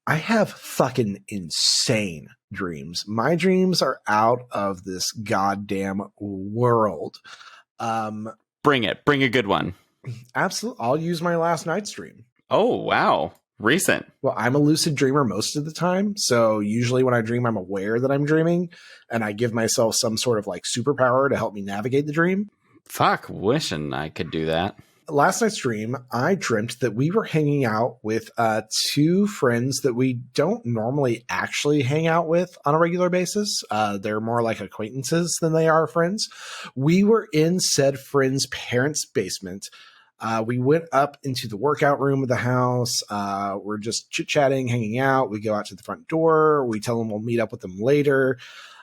I have fucking insane dreams. My dreams are out of this goddamn world. Bring it. Bring a good one. Absolutely. I'll use my last night's dream. Oh, wow. Recent. Well, I'm a lucid dreamer most of the time. So usually when I dream, I'm aware that I'm dreaming and I give myself some sort of like superpower to help me navigate the dream. Fuck, wishing I could do that. Last night's dream, I dreamt that we were hanging out with two friends that we don't normally actually hang out with on a regular basis. They're more like acquaintances than they are friends. We were in said friend's parents' basement. We went up into the workout room of the house. We're just chit-chatting, hanging out. We go out to the front door. We tell them we'll meet up with them later.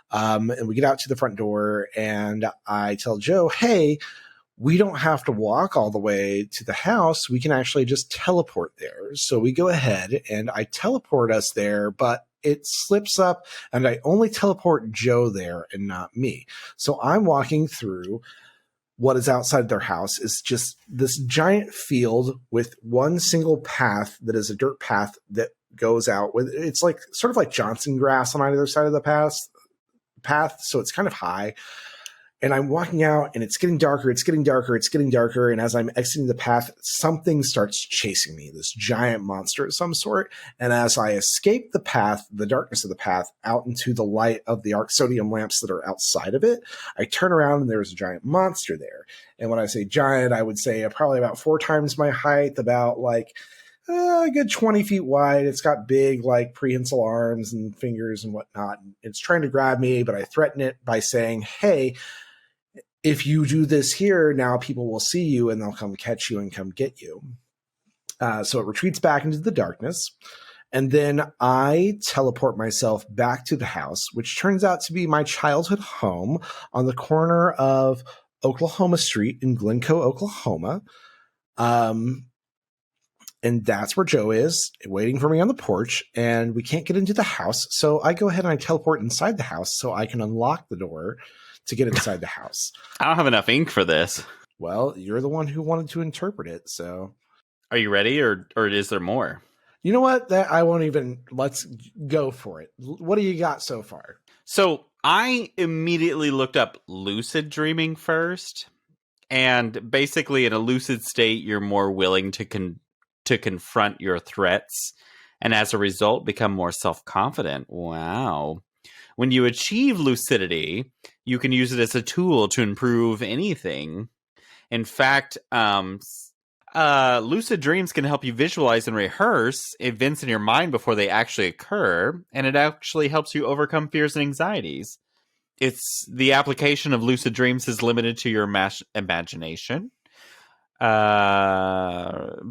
And we get out to the front door, and I tell Joe, hey, we don't have to walk all the way to the house. We can actually just teleport there. So we go ahead, and I teleport us there, but it slips up, and I only teleport Joe there and not me. So I'm walking through what is outside their house is just this giant field with one single path that is a dirt path that goes out with, it's like sort of like Johnson grass on either side of the path. So it's kind of high. And I'm walking out and it's getting darker. It's getting darker. It's getting darker. And as I'm exiting the path, something starts chasing me, this giant monster of some sort. And as I escape the path, the darkness of the path, out into the light of the arc sodium lamps that are outside of it, I turn around and there's a giant monster there. And when I say giant, I would say probably about 4 times my height, about like a good 20 feet wide. It's got big, like prehensile arms and fingers and whatnot. It's trying to grab me, but I threaten it by saying, hey, if you do this here, now people will see you and they'll come catch you and come get you. So it retreats back into the darkness. And then I teleport myself back to the house, which turns out to be my childhood home on the corner of Oklahoma Street in Glencoe, Oklahoma. And that's where Joe is, waiting for me on the porch. And we can't get into the house. So I go ahead and I teleport inside the house so I can unlock the door to get inside the house. I don't have enough ink for this. Well, you're the one who wanted to interpret it, so. Are you ready, or is there more? You know what? That I won't even. Let's go for it. What do you got so far? So I immediately looked up lucid dreaming first, and basically in a lucid state, you're more willing to confront your threats, and as a result, become more self-confident. Wow. When you achieve lucidity, you can use it as a tool to improve anything. In fact, lucid dreams can help you visualize and rehearse events in your mind before they actually occur, and it actually helps you overcome fears and anxieties. It's the application of lucid dreams is limited to your imagination.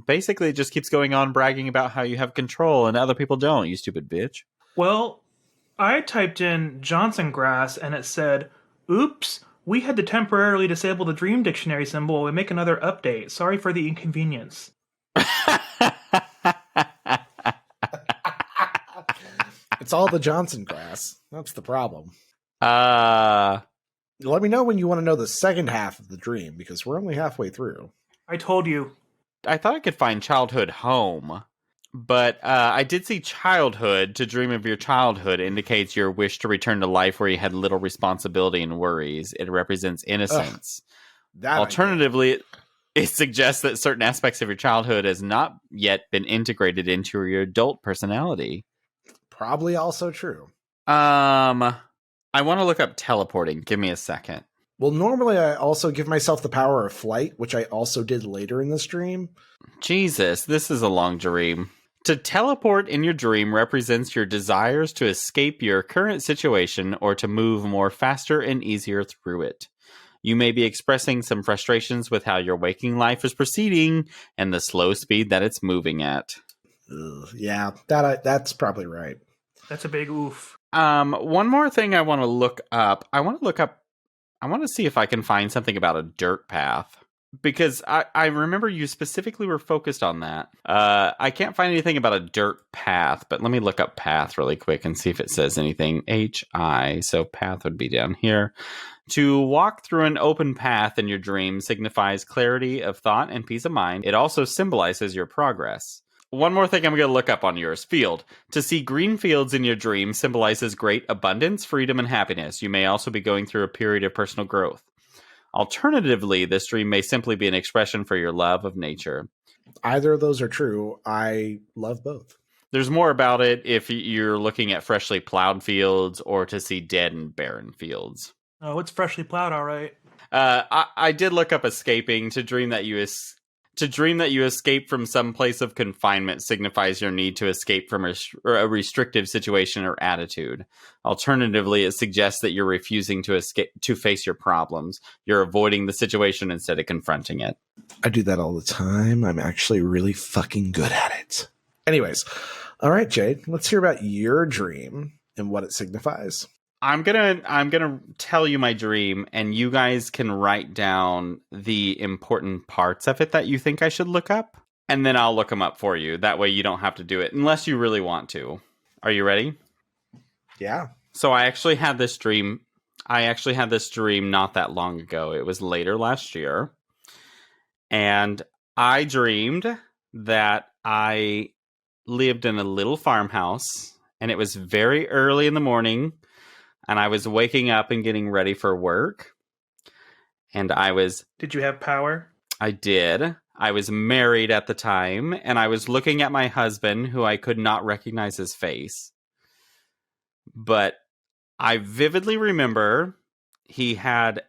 Basically, it just keeps going on bragging about how you have control and other people don't, you stupid bitch. Well, I typed in Johnson grass and it said, oops, we had to temporarily disable the dream dictionary symbol while we make another update. Sorry for the inconvenience. It's all the Johnson grass. That's the problem. Uh, Let me know when you want to know the second half of the dream, because we're only halfway through. I told you. I thought I could find childhood home, but I did see childhood. To dream of your childhood indicates your wish to return to life where you had little responsibility and worries. It represents innocence. Alternatively, it suggests that certain aspects of your childhood has not yet been integrated into your adult personality. Probably also true. I want to look up teleporting. Give me a second. Well, normally I also give myself the power of flight, which I also did later in this dream. Jesus, this is a long dream. To teleport in your dream represents your desires to escape your current situation or to move more faster and easier through it. You may be expressing some frustrations with how your waking life is proceeding and the slow speed that it's moving at. Yeah, that's probably right. That's a big oof. One more thing I want to look up. I want to see if I can find something about a dirt path. because I remember you specifically were focused on that. I can't find anything about a dirt path, but let me look up path really quick and see if it says anything. HI, so path would be down here. To walk through an open path in your dream signifies clarity of thought and peace of mind. It also symbolizes your progress. One more thing I'm going to look up on yours. Field. To see green fields in your dream symbolizes great abundance, freedom, and happiness. You may also be going through a period of personal growth. Alternatively, this dream may simply be an expression for your love of nature. Either of those are true. I love both. There's more about it if you're looking at freshly plowed fields or to see dead and barren fields. Oh, it's freshly plowed, all right. I did look up escaping. To dream that you escape from some place of confinement signifies your need to escape from a restrictive situation or attitude. Alternatively, it suggests that you're refusing to face your problems. You're avoiding the situation instead of confronting it. I do that all the time. I'm actually really fucking good at it. Anyways, all right, Jade, let's hear about your dream and what it signifies. I'm gonna tell you my dream, and you guys can write down the important parts of it that you think I should look up, and then I'll look them up for you. That way you don't have to do it unless you really want to. Are you ready? Yeah. So I actually had this dream not that long ago. It was later last year. And I dreamed that I lived in a little farmhouse, and it was very early in the morning. And I was waking up and getting ready for work. And Did you have power? I did. I was married at the time. And I was looking at my husband, who I could not recognize his face. But I vividly remember he had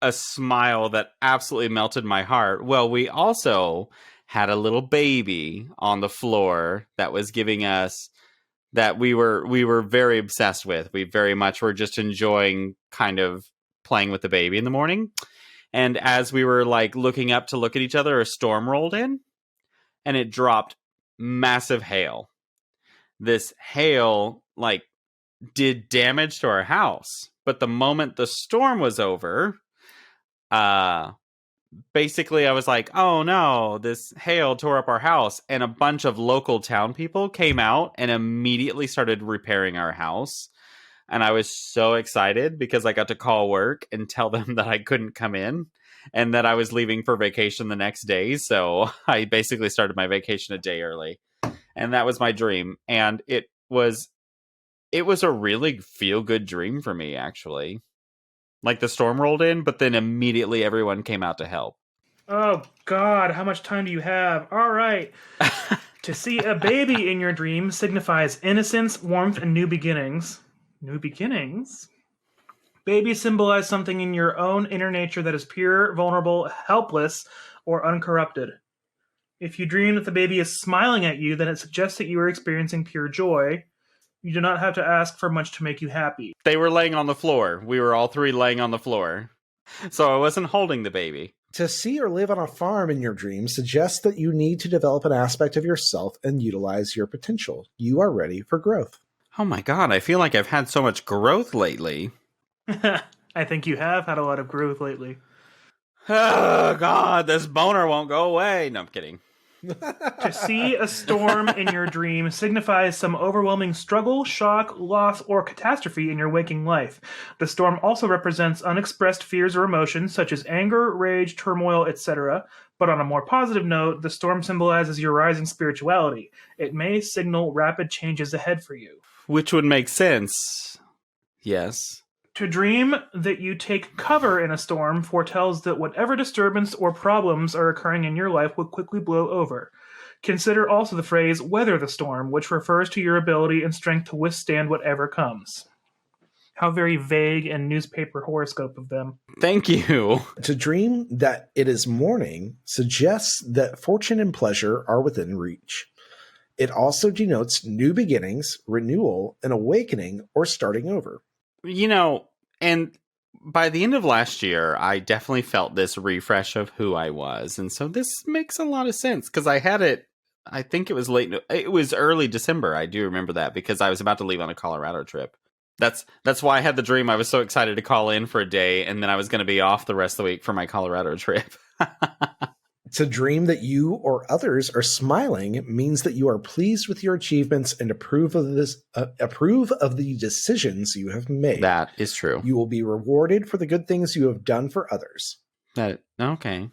a smile that absolutely melted my heart. Well, we also had a little baby on the floor that was giving us... that we were very obsessed with. We very much were just enjoying kind of playing with the baby in the morning. And as we were like looking up to look at each other, a storm rolled in and it dropped massive hail. This hail like did damage to our house. But the moment the storm was over, basically, I was like, oh no, this hail tore up our house. And a bunch of local town people came out and immediately started repairing our house. And I was so excited because I got to call work and tell them that I couldn't come in and that I was leaving for vacation the next day. So I basically started my vacation a day early. And that was my dream. And it was a really feel-good dream for me, actually. Like the storm rolled in, but then immediately everyone came out to help. Oh, God, how much time do you have? All right. To see a baby in your dream signifies innocence, warmth, and new beginnings. New beginnings? Babies symbolize something in your own inner nature that is pure, vulnerable, helpless, or uncorrupted. If you dream that the baby is smiling at you, then it suggests that you are experiencing pure joy. You do not have to ask for much to make you happy. They were laying on the floor. We were all three laying on the floor. So I wasn't holding the baby. To see or live on a farm in your dream suggests that you need to develop an aspect of yourself and utilize your potential. You are ready for growth. Oh my God, I feel like I've had so much growth lately. I think you have had a lot of growth lately. Oh God, this boner won't go away. No, I'm kidding. To see a storm in your dream signifies some overwhelming struggle, shock, loss, or catastrophe in your waking life. The storm also represents unexpressed fears or emotions such as anger, rage, turmoil, etc. But on a more positive note, the storm symbolizes your rising spirituality. It may signal rapid changes ahead for you. Which would make sense. Yes. To dream that you take cover in a storm foretells that whatever disturbance or problems are occurring in your life will quickly blow over. Consider also the phrase, weather the storm, which refers to your ability and strength to withstand whatever comes. How very vague and newspaper horoscope of them. Thank you. To dream that it is morning suggests that fortune and pleasure are within reach. It also denotes new beginnings, renewal, an awakening, or starting over. You know, and by the end of last year, I definitely felt this refresh of who I was. And so this makes a lot of sense because I had it, I think it was early December. I do remember that because I was about to leave on a Colorado trip. That's why I had the dream. I was so excited to call in for a day, and then I was going to be off the rest of the week for my Colorado trip. To dream that you or others are smiling means that you are pleased with your achievements and approve of the decisions you have made. That is true. You will be rewarded for the good things you have done for others. Okay.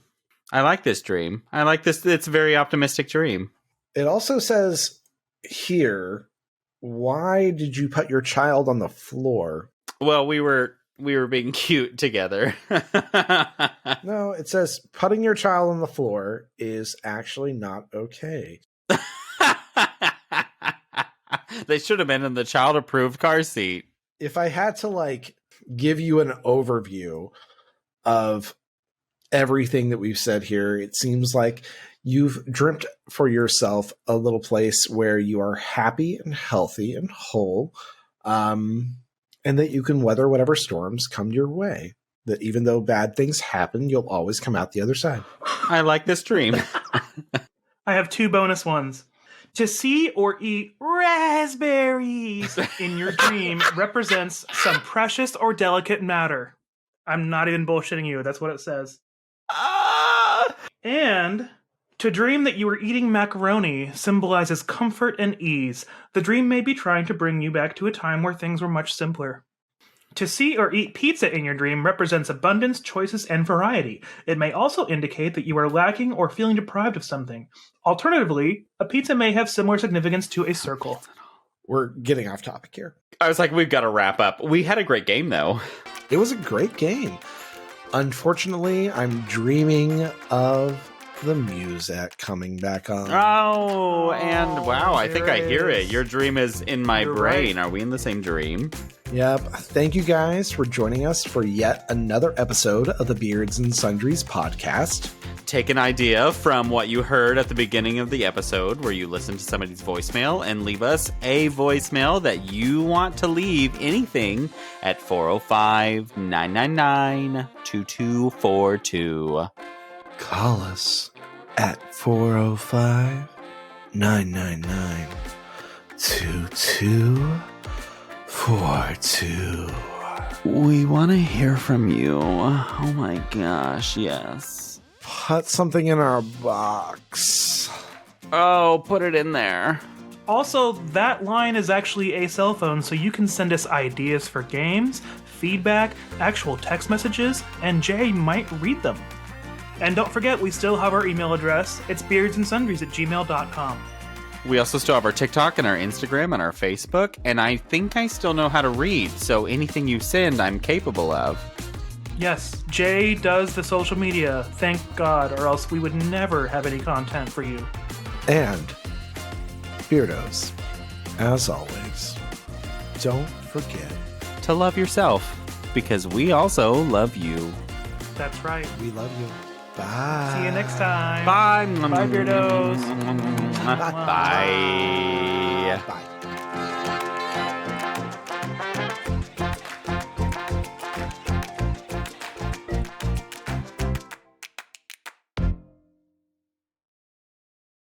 I like this dream. I like this. It's a very optimistic dream. It also says here, why did you put your child on the floor? Well, we were being cute together. No, it says putting your child on the floor is actually not okay. They should have been in the child-approved car seat. If I had to give you an overview of everything that we've said here, it seems like you've dreamt for yourself a little place where you are happy and healthy and whole, and that you can weather whatever storms come your way. That even though bad things happen, you'll always come out the other side. I like this dream. I have 2 bonus ones. To see or eat raspberries in your dream represents some precious or delicate matter. I'm not even bullshitting you. That's what it says. And to dream that you are eating macaroni symbolizes comfort and ease. The dream may be trying to bring you back to a time where things were much simpler. To see or eat pizza in your dream represents abundance, choices, and variety. It may also indicate that you are lacking or feeling deprived of something. Alternatively, a pizza may have similar significance to a circle. We're getting off topic here. I was like, we've got to wrap up. We had a great game, though. It was a great game. Unfortunately, I'm dreaming of the music coming back on. Oh, and wow, I think I hear is. it. Your dream is in my You're brain. right. Are we in the same dream? Yep. Thank you guys for joining us for yet another episode of the Beards and Sundries podcast. Take an idea from what you heard at the beginning of the episode where you listened to somebody's voicemail and leave us a voicemail that you want to leave anything at 405-999-2242. Call us at 405-999-2242. We want to hear from you. Oh my gosh, yes. Put something in our box. Oh, put it in there. Also, that line is actually a cell phone, so you can send us ideas for games, feedback, actual text messages, and Jay might read them. And don't forget, we still have our email address. It's beardsandsundries@gmail.com. We also still have our TikTok and our Instagram and our Facebook, and I think I still know how to read, so anything you send, I'm capable of. Yes, Jay does the social media, thank God, or else we would never have any content for you. And Beardos, as always, don't forget To love yourself, because we also love you. That's right. we love you. Bye. See you next time. Bye. Bye, Beardos. Bye. Bye.